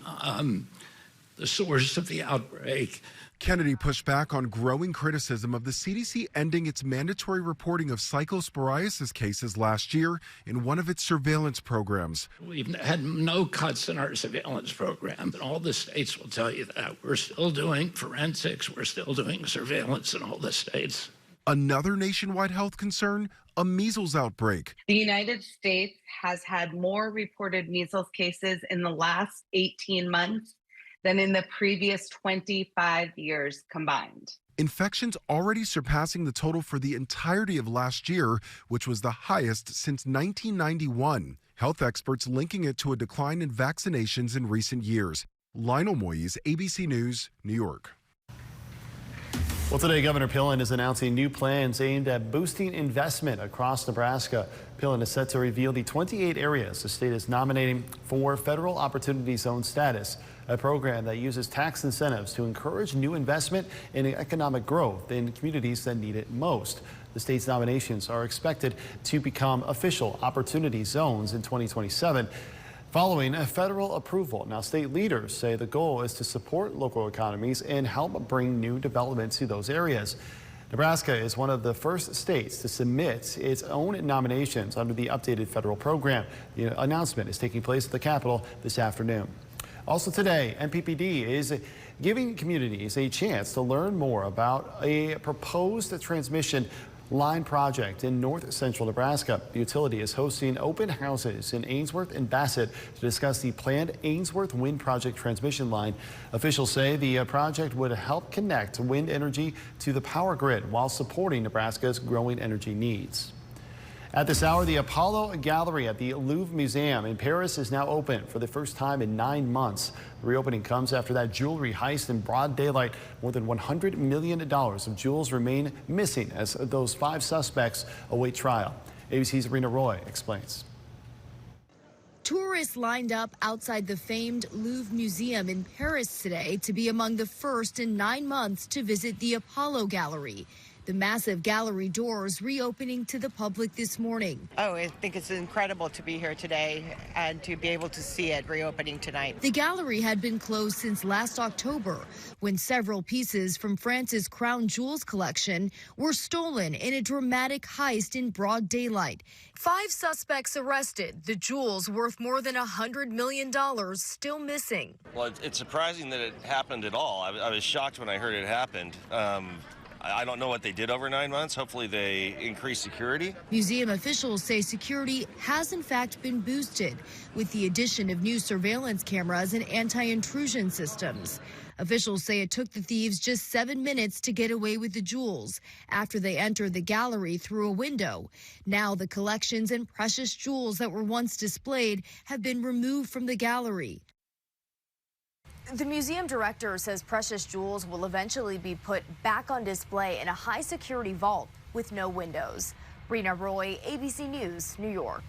[SPEAKER 23] source of the outbreak.
[SPEAKER 10] Kennedy pushed back on growing criticism of the CDC ending its mandatory reporting of cyclosporiasis cases last year in one of its surveillance programs.
[SPEAKER 23] We've had no cuts in our surveillance program, and all the states will tell you that. We're still doing forensics. We're still doing surveillance in all the states.
[SPEAKER 10] Another nationwide health concern, a measles outbreak.
[SPEAKER 6] The United States has had more reported measles cases in the last 18 months than in the previous 25 years combined.
[SPEAKER 10] Infections already surpassing the total for the entirety of last year, which was the highest since 1991. Health experts linking it to a decline in vaccinations in recent years. Lionel Moyes, ABC News, New York.
[SPEAKER 4] Well, today, Governor Pillen is announcing new plans aimed at boosting investment across Nebraska. Pillen is set to reveal the 28 areas the state is nominating for Federal Opportunity Zone status, a program that uses tax incentives to encourage new investment and economic growth in communities that need it most. The state's nominations are expected to become official opportunity zones in 2027. Following a federal approval. Now, state leaders say the goal is to support local economies and help bring new development to those areas. Nebraska is one of the first states to submit its own nominations under the updated federal program. The announcement is taking place at the Capitol this afternoon. Also today, NPPD is giving communities a chance to learn more about a proposed transmission line project in north central Nebraska. The utility is hosting open houses in Ainsworth and Bassett to discuss the planned Ainsworth Wind Project transmission line. Officials say the project would help connect wind energy to the power grid while supporting Nebraska's growing energy needs. At this hour, the Apollo Gallery at the Louvre Museum in Paris is now open for the first time in 9 months. The reopening comes after that jewelry heist in broad daylight. More than $100 million of jewels remain missing as those 5 suspects await trial. ABC's Rena Roy explains.
[SPEAKER 7] Tourists lined up outside the famed Louvre Museum in Paris today to be among the first in 9 months to visit the Apollo Gallery. The massive gallery doors reopening to the public this morning.
[SPEAKER 8] Oh, I think it's incredible to be here today and to be able to see it reopening tonight.
[SPEAKER 7] The gallery had been closed since last October when several pieces from France's crown jewels collection were stolen in a dramatic heist in broad daylight. 5 suspects arrested. The jewels worth more than $100 million still missing.
[SPEAKER 24] Well, it's surprising that it happened at all. I was shocked when I heard it happened. I don't know what they did over 9 months. Hopefully they increased security.
[SPEAKER 7] Museum officials say security has in fact been boosted with the addition of new surveillance cameras and anti-intrusion systems. Officials say it took the thieves just 7 minutes to get away with the jewels after they entered the gallery through a window. Now the collections and precious jewels that were once displayed have been removed from the gallery.
[SPEAKER 25] The museum director says precious jewels will eventually be put back on display in a high-security vault with no windows. Rena Roy, ABC News, New York.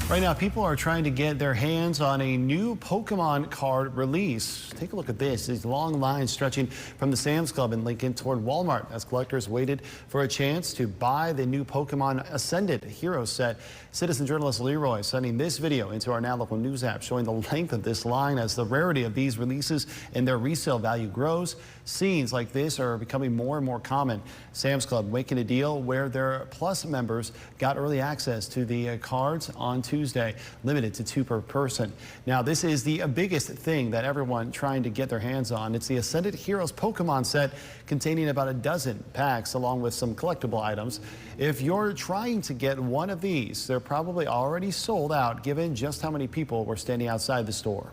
[SPEAKER 4] Right now, people are trying to get their hands on a new Pokemon card release. Take a look at this. These long lines stretching from the Sam's Club in Lincoln toward Walmart as collectors waited for a chance to buy the new Pokemon Ascended Hero set. Citizen journalist Leroy sending this video into our Now Local News app showing the length of this line as the rarity of these releases and their resale value grows. Scenes like this are becoming more and more common. Sam's Club making a deal where their Plus members got early access to the cards on Tuesday, limited to 2 per person. Now, this is the biggest thing that everyone trying to get their hands on. It's the Ascended Heroes Pokemon set containing about a dozen packs along with some collectible items. If you're trying to get one of these, they're probably already sold out given just how many people were standing outside the store.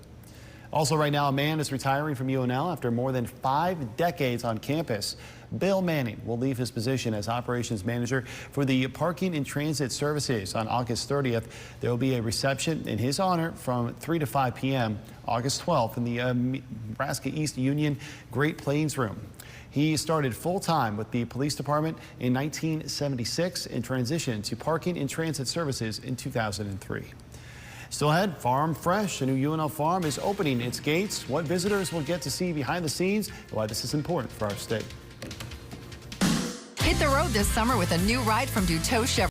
[SPEAKER 4] Also right now, a man is retiring from UNL after more than 5 decades on campus. Bill Manning will leave his position as operations manager for the Parking and Transit Services on August 30th. There will be a reception in his honor from 3 to 5 p.m. August 12th in the Nebraska East Union Great Plains Room. He started full-time with the police department in 1976 and transitioned to Parking and Transit Services in 2003. Still ahead, Farm Fresh, a new UNL farm, is opening its gates. What visitors will get to see behind the scenes and why this is important for our state.
[SPEAKER 26] Hit the road this summer with a new ride from Duteau Chevrolet.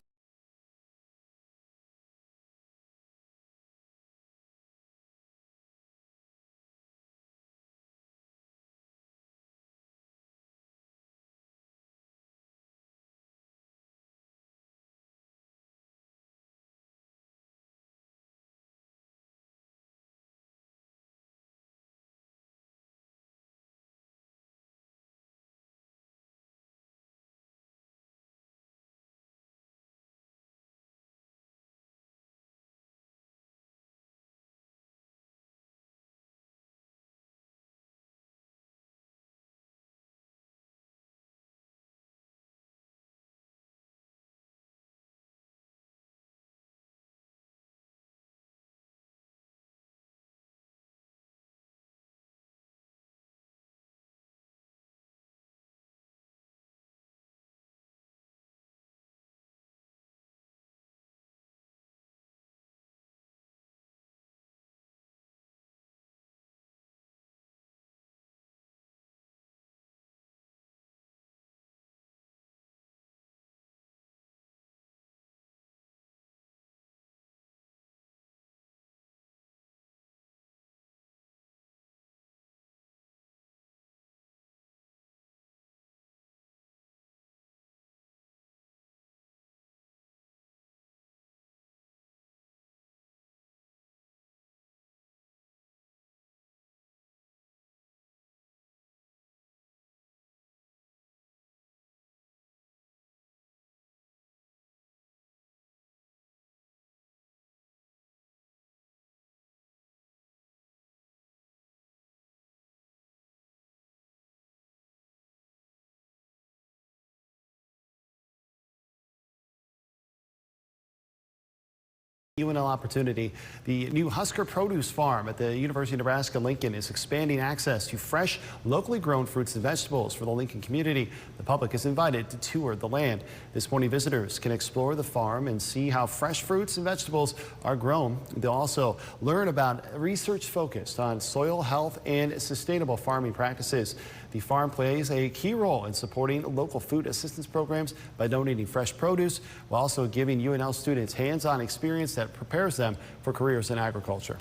[SPEAKER 4] UNL opportunity. The new Husker Produce Farm at the University of Nebraska-Lincoln is expanding access to fresh, locally grown fruits and vegetables for the Lincoln community. The public is invited to tour the land. This morning, visitors can explore the farm and see how fresh fruits and vegetables are grown. They'll also learn about research focused on soil health and sustainable farming practices. The farm plays a key role in supporting local food assistance programs by donating fresh produce while also giving UNL students hands-on experience that prepares them for careers in agriculture.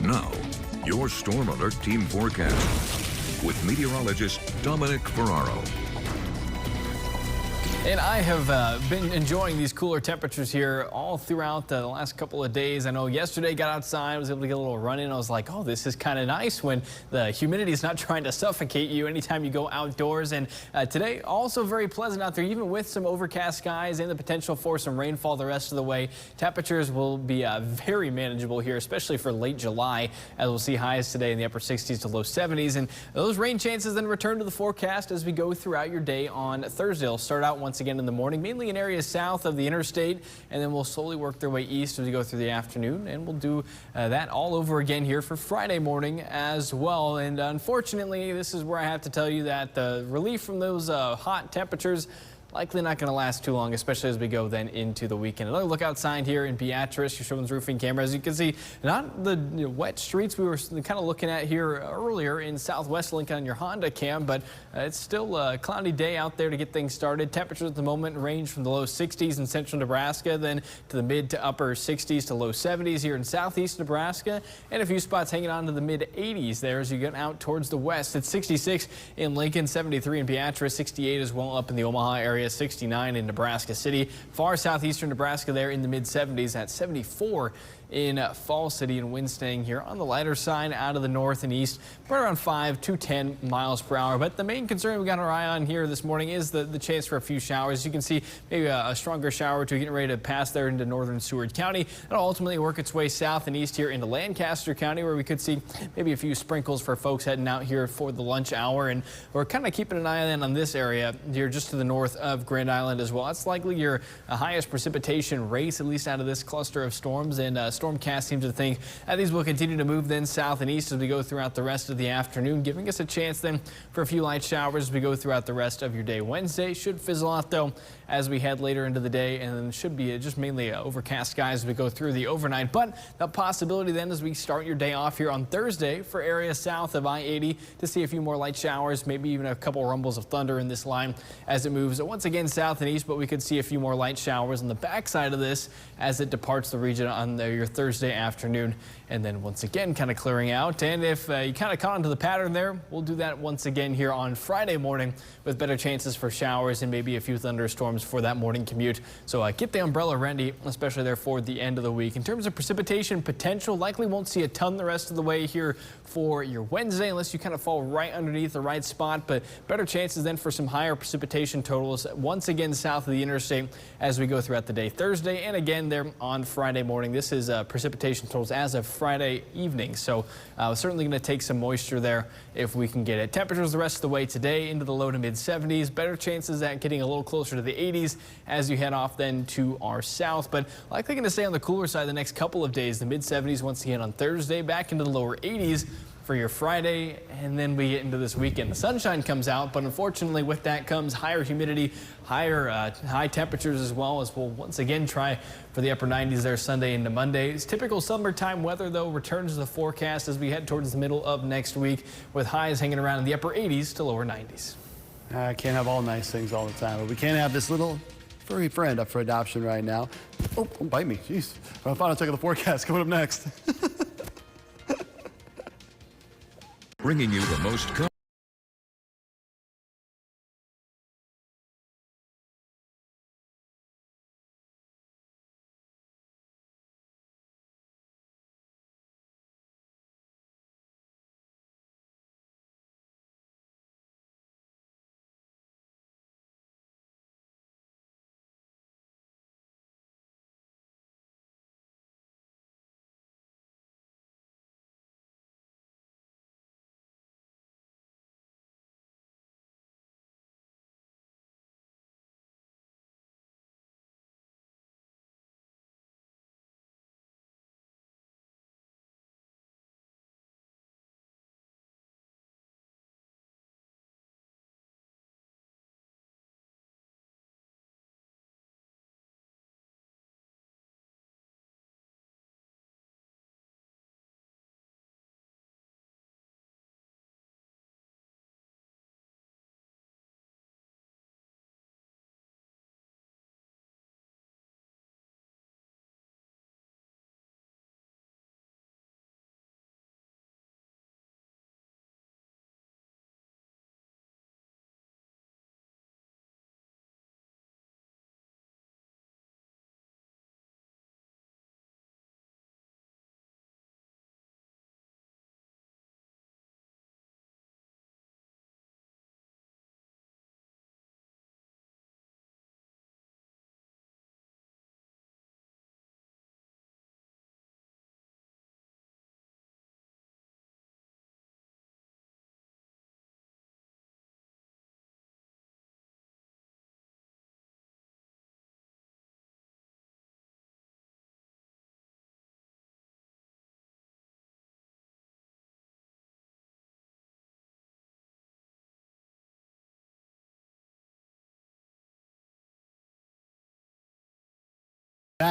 [SPEAKER 13] Now, your Storm Alert Team forecast with meteorologist Dominic Ferraro.
[SPEAKER 18] And I have been enjoying these cooler temperatures here all throughout the last couple of days. I know yesterday got outside, was able to get a little run in. I was like, oh, this is kind of nice when the humidity is not trying to suffocate you anytime you go outdoors. And today also very pleasant out there, even with some overcast skies and the potential for some rainfall the rest of the way. Temperatures will be very manageable here, especially for late July, as we'll see highs today in the upper 60s to low 70s. And those rain chances then return to the forecast as we go throughout your day on Thursday. It'll start out once again in the morning, mainly in areas south of the interstate, and then we'll slowly work their way east as we go through the afternoon, and we'll do that all over again here for Friday morning as well. And unfortunately, this is where I have to tell you that the relief from those hot temperatures likely not going to last too long, especially as we go then into the weekend. Another look outside here in Beatrice, your Showman's roofing camera. As you can see, not the wet streets we were kind of looking at here earlier in Southwest Lincoln on your Honda cam, but it's still a cloudy day out there to get things started. Temperatures at the moment range from the low 60s in central Nebraska, then to the mid to upper 60s to low 70s here in southeast Nebraska, and a few spots hanging on to the mid 80s there as you get out towards the west. It's 66 in Lincoln, 73 in Beatrice, 68 as well up in the Omaha area. 69 in Nebraska City, far southeastern Nebraska there in the mid 70s at 74 in Fall City, and wind staying here on the lighter side out of the north and east, right around 5 to 10 miles per hour. But the main concern we got our eye on here this morning is the chance for a few showers. You can see maybe a stronger shower or two getting ready to pass there into northern Seward County. It'll ultimately work its way south and east here into Lancaster County, where we could see maybe a few sprinkles for folks heading out here for the lunch hour. And we're kind of keeping an eye on this area here just to the north of Grand Island as well. That's likely your highest precipitation rates, at least out of this cluster of storms. And Stormcast seems to think that these will continue to move then south and east as we go throughout the rest of the afternoon, giving us a chance then for a few light showers as we go throughout the rest of your day. Wednesday should fizzle out though as we head later into the day, and then should be just mainly overcast skies as we go through the overnight. But the possibility then as we start your day off here on Thursday for areas south of I-80 to see a few more light showers, maybe even a couple rumbles of thunder in this line as it moves once again south and east, but we could see a few more light showers on the backside of this as it departs the region on your Thursday afternoon, and then once again kind of clearing out. And if you kind of caught onto the pattern there, we'll do that once again here on Friday morning with better chances for showers and maybe a few thunderstorms for that morning commute. So get the umbrella ready, especially there for the end of the week. In terms of precipitation potential, likely won't see a ton the rest of the way here for your Wednesday unless you kind of fall right underneath the right spot, but better chances then for some higher precipitation totals once again south of the interstate as we go throughout the day Thursday and again there on Friday morning. This is precipitation totals as of Friday evening, so certainly going to take some moisture there if we can get it. Temperatures the rest of the way today into the low to mid 70s, better chances at getting a little closer to the 80s as you head off then to our south, but likely going to stay on the cooler side the next couple of days. The mid 70s once again on Thursday, back into the lower 80s for your Friday, and then we get into this weekend. The sunshine comes out, but unfortunately with that comes higher humidity, high temperatures as well, as we'll once again try for the upper 90s there Sunday into Monday. It's typical summertime weather though returns to the forecast as we head towards the middle of next week with highs hanging around in the upper 80s to lower 90s.
[SPEAKER 4] I can't have all nice things all the time, but we can't have this little furry friend up for adoption right now. Oh, don't bite me, jeez. Final check of the forecast coming up next.
[SPEAKER 13] Bringing you the most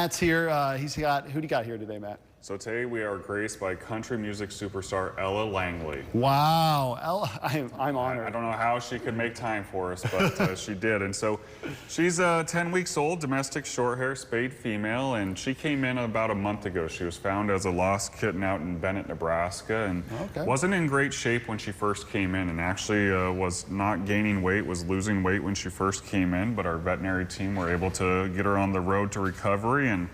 [SPEAKER 4] Matt's here. Who do you got here today, Matt?
[SPEAKER 9] So today we are graced by country music superstar Ella Langley.
[SPEAKER 4] Wow, Ella, I'm honored.
[SPEAKER 9] I don't know how she could make time for us, but she did. And so she's 10 weeks old, domestic short hair, spayed female, and she came in about a month ago. She was found as a lost kitten out in Bennett, Nebraska, and wasn't in great shape when she first came in, and actually was not gaining weight, was losing weight when she first came in, but our veterinary team were able to get her on the road to recovery, and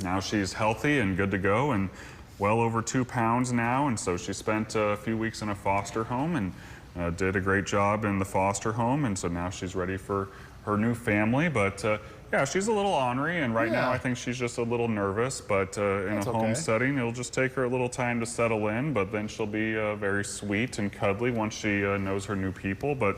[SPEAKER 9] now she's healthy and good to go and well over 2 pounds now. And so she spent a few weeks in a foster home and did a great job in the foster home. And so now she's ready for her new family. But yeah, she's a little ornery. And right now I think she's just a little nervous. But in a home setting, it'll just take her a little time to settle in. But then she'll be very sweet and cuddly once she knows her new people. But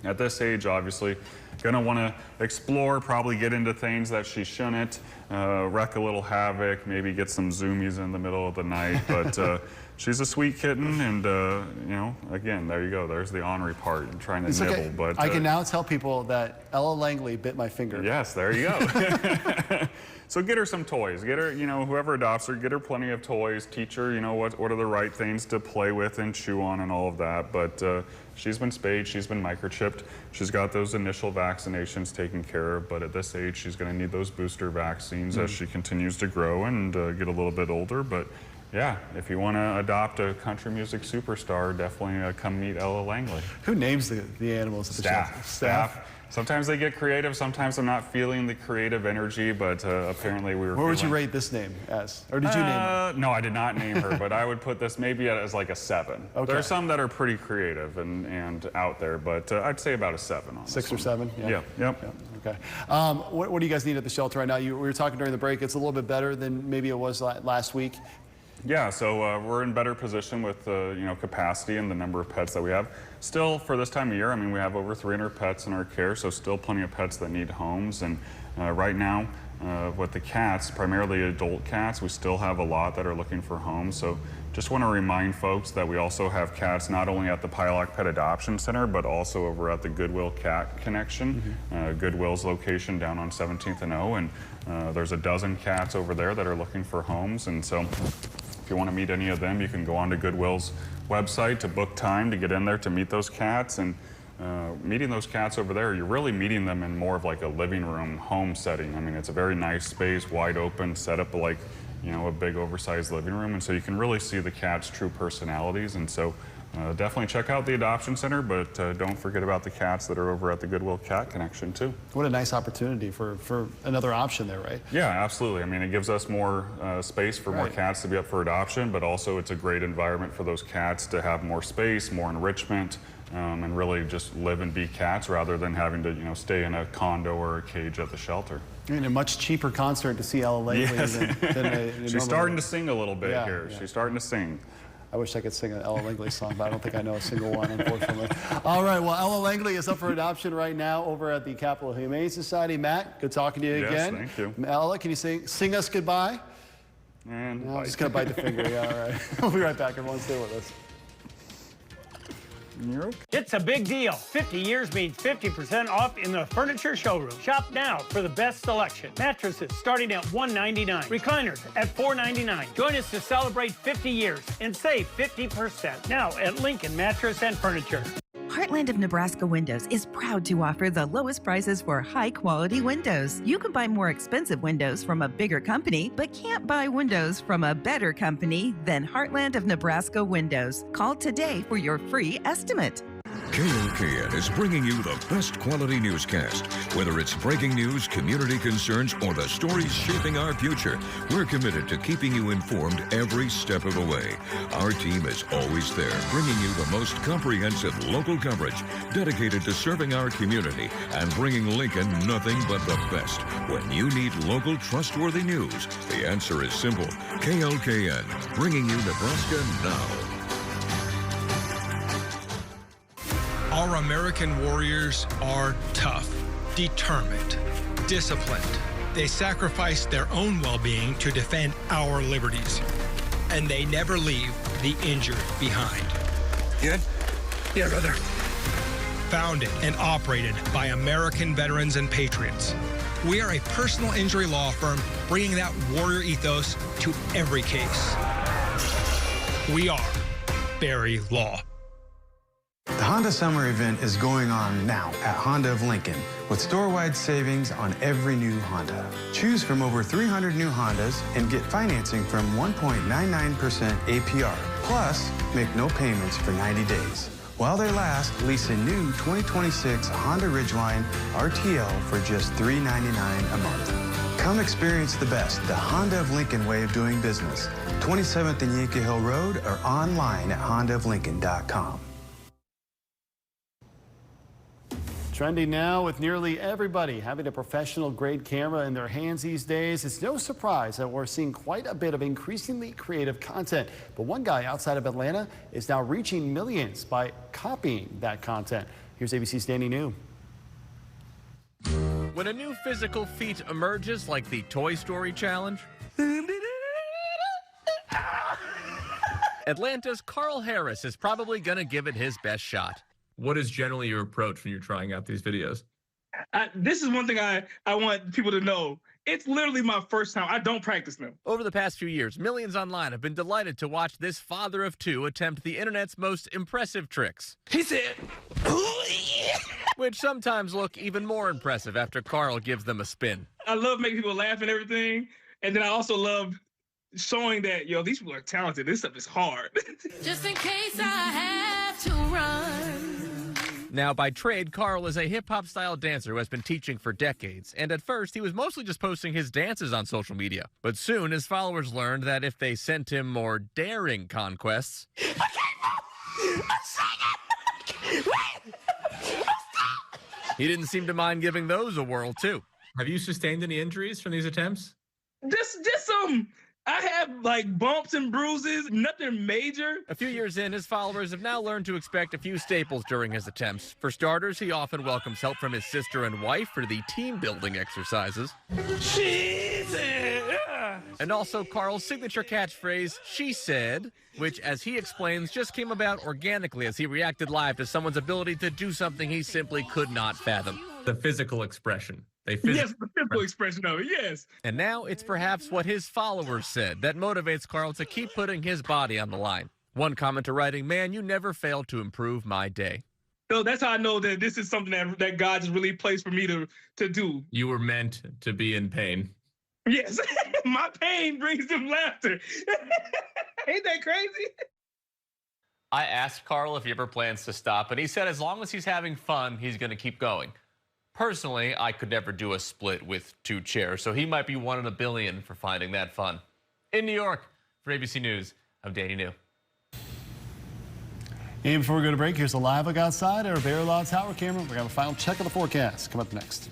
[SPEAKER 9] at this age, obviously, gonna want to explore, probably get into things that she shouldn't, wreak a little havoc, maybe get some zoomies in the middle of the night. But she's a sweet kitten, and you know, again, there you go. There's the ornery part, trying to nibble.
[SPEAKER 4] Okay.
[SPEAKER 9] But
[SPEAKER 4] I can now tell people that Ella Langley bit my finger.
[SPEAKER 9] Yes, there you go. So get her some toys. Get her, you know, whoever adopts her, get her plenty of toys. Teach her, you know, what are the right things to play with and chew on and all of that. But she's been spayed, she's been microchipped. She's got those initial vaccinations taken care of, but at this age, she's going to need those booster vaccines as she continues to grow and get a little bit older. But yeah, if you want to adopt a country music superstar, definitely come meet Ella Langley.
[SPEAKER 4] Who names the animals?
[SPEAKER 9] Staff. Sometimes they get creative, sometimes I'm not feeling the creative energy, but apparently we were
[SPEAKER 4] What would you rate this name as? Or did you name it?
[SPEAKER 9] No, I did not name her, but I would put this maybe as like a 7.
[SPEAKER 4] Okay.
[SPEAKER 9] There are some that are pretty creative and out there, but I'd say about a 7 on
[SPEAKER 4] 6
[SPEAKER 9] this
[SPEAKER 4] or
[SPEAKER 9] one.
[SPEAKER 4] 7? Yeah.
[SPEAKER 9] Yep.
[SPEAKER 4] Okay. What do you guys need at the shelter right now? We were talking during the break. It's a little bit better than maybe it was last week.
[SPEAKER 9] Yeah, so we're in better position with you know, capacity and the number of pets that we have. Still, for this time of year, I mean, we have over 300 pets in our care, so still plenty of pets that need homes. And right now, with the cats, primarily adult cats, we still have a lot that are looking for homes. So just want to remind folks that we also have cats not only at the Pilock Pet Adoption Center, but also over at the Goodwill Cat Connection, Goodwill's location down on 17th and O. And there's a dozen cats over there that are looking for homes. And so if you want to meet any of them, you can go on to Goodwill's website to book time to get in there to meet those cats. And meeting those cats over there, you're really meeting them in more of like a living room home setting. I mean, it's a very nice space, wide open, set up like, you know, a big oversized living room. And so you can really see the cats' true personalities. And so definitely check out the adoption center, but don't forget about the cats that are over at the Goodwill Cat Connection too.
[SPEAKER 4] What a nice opportunity for another option there, right?
[SPEAKER 9] Yeah, absolutely. I mean, it gives us more space for more cats to be up for adoption, but also it's a great environment for those cats to have more space, more enrichment, and really just live and be cats rather than having to, you know, stay in a condo or a cage at the shelter.
[SPEAKER 4] And a much cheaper concert to see Ella Langley than
[SPEAKER 9] She's starting to sing a little bit here. Yeah. She's starting to sing.
[SPEAKER 4] I wish I could sing an Ella Langley song, but I don't think I know a single one, unfortunately. All right, well, Ella Langley is up for adoption right now over at the Capital Humane Society. Matt, good talking to you again.
[SPEAKER 9] Yes, thank you.
[SPEAKER 4] Ella, can you sing us goodbye?
[SPEAKER 9] And
[SPEAKER 4] no, I'm just going to bite the finger. Yeah, all right. We'll be right back. Everyone stay with us.
[SPEAKER 11] It's a big deal. 50 years means 50% off in the furniture showroom. Shop now for the best selection. Mattresses starting at $199. Recliners at $499. Join us to celebrate 50 years and save 50% now at Lincoln Mattress and Furniture.
[SPEAKER 12] Heartland of Nebraska Windows is proud to offer the lowest prices for high-quality windows. You can buy more expensive windows from a bigger company, but can't buy windows from a better company than Heartland of Nebraska Windows. Call today for your free estimate.
[SPEAKER 13] KOKN is bringing you the best quality newscast. Whether it's breaking news, community concerns, or the stories shaping our future, we're committed to keeping you informed every step of the way. Our team is always there, bringing you the most comprehensive local coverage, dedicated to serving our community and bringing Lincoln nothing but the best. When you need local, trustworthy news, the answer is simple. KOKN, bringing you Nebraska now.
[SPEAKER 14] Our American warriors are tough, determined, disciplined. They sacrifice their own well-being to defend our liberties, and they never leave the injured behind.
[SPEAKER 16] Good? Yeah, brother.
[SPEAKER 14] Founded and operated by American veterans and patriots, We are a personal injury law firm bringing that warrior ethos to every case. We are Barry Law.
[SPEAKER 1] The Honda Summer event is going on now at Honda of Lincoln with store-wide savings on every new Honda. Choose from over 300 new Hondas and get financing from 1.99% APR. Plus, make no payments for 90 days. While they last, lease a new 2026 Honda Ridgeline RTL for just $399 a month. Come experience the best, the Honda of Lincoln way of doing business. 27th and Yankee Hill Road or online at hondaoflincoln.com.
[SPEAKER 4] Trending now with nearly everybody having a professional grade camera in their hands these days. It's no surprise that we're seeing quite a bit of increasingly creative content. But one guy outside of Atlanta is now reaching millions by copying that content. Here's ABC's Danny New.
[SPEAKER 2] When a new physical feat emerges like the Toy Story Challenge, Atlanta's Carl Harris is probably going to give it his best shot.
[SPEAKER 15] What is generally your approach when you're trying out these videos?
[SPEAKER 17] This is one thing I want people to know. It's literally my first time. I don't practice them.
[SPEAKER 2] Over the past few years, millions online have been delighted to watch this father of two attempt the internet's most impressive tricks.
[SPEAKER 17] He said,
[SPEAKER 2] which sometimes look even more impressive after Carl gives them a spin.
[SPEAKER 17] I love making people laugh and everything. And then I also love showing that, these people are talented. This stuff is hard.
[SPEAKER 19] Just in case I have to run.
[SPEAKER 2] Now, by trade, Carl is a hip-hop style dancer who has been teaching for decades. And at first, he was mostly just posting his dances on social media. But soon, his followers learned that if they sent him more daring conquests, he didn't seem to mind giving those a whirl, too.
[SPEAKER 15] Have you sustained any injuries from these attempts?
[SPEAKER 17] Just some. I have bumps and bruises, nothing major.
[SPEAKER 2] A few years in, his followers have now learned to expect a few staples during his attempts. For starters, he often welcomes help from his sister and wife for the team-building exercises.
[SPEAKER 17] She said,
[SPEAKER 2] and also Carl's signature catchphrase, "She said," which, as he explains, just came about organically as he reacted live to someone's ability to do something he simply could not fathom.
[SPEAKER 15] The physical expression.
[SPEAKER 17] Yes, the physical expression of it, yes.
[SPEAKER 2] And now it's perhaps what his followers said that motivates Carl to keep putting his body on the line. One commenter writing, "Man, you never failed to improve my day."
[SPEAKER 17] So that's how I know that this is something that God just really placed for me to do.
[SPEAKER 15] You were meant to be in pain.
[SPEAKER 17] Yes, my pain brings them laughter. Ain't that crazy?
[SPEAKER 2] I asked Carl if he ever plans to stop, and he said as long as he's having fun, he's going to keep going. Personally, I could never do a split with two chairs, so he might be one in a billion for finding that fun. In New York, for ABC News, I'm Danny New.
[SPEAKER 4] And before we go to break, here's a live look outside at our Barry Law Tower camera. We're going to have a final check of the forecast. Come up next.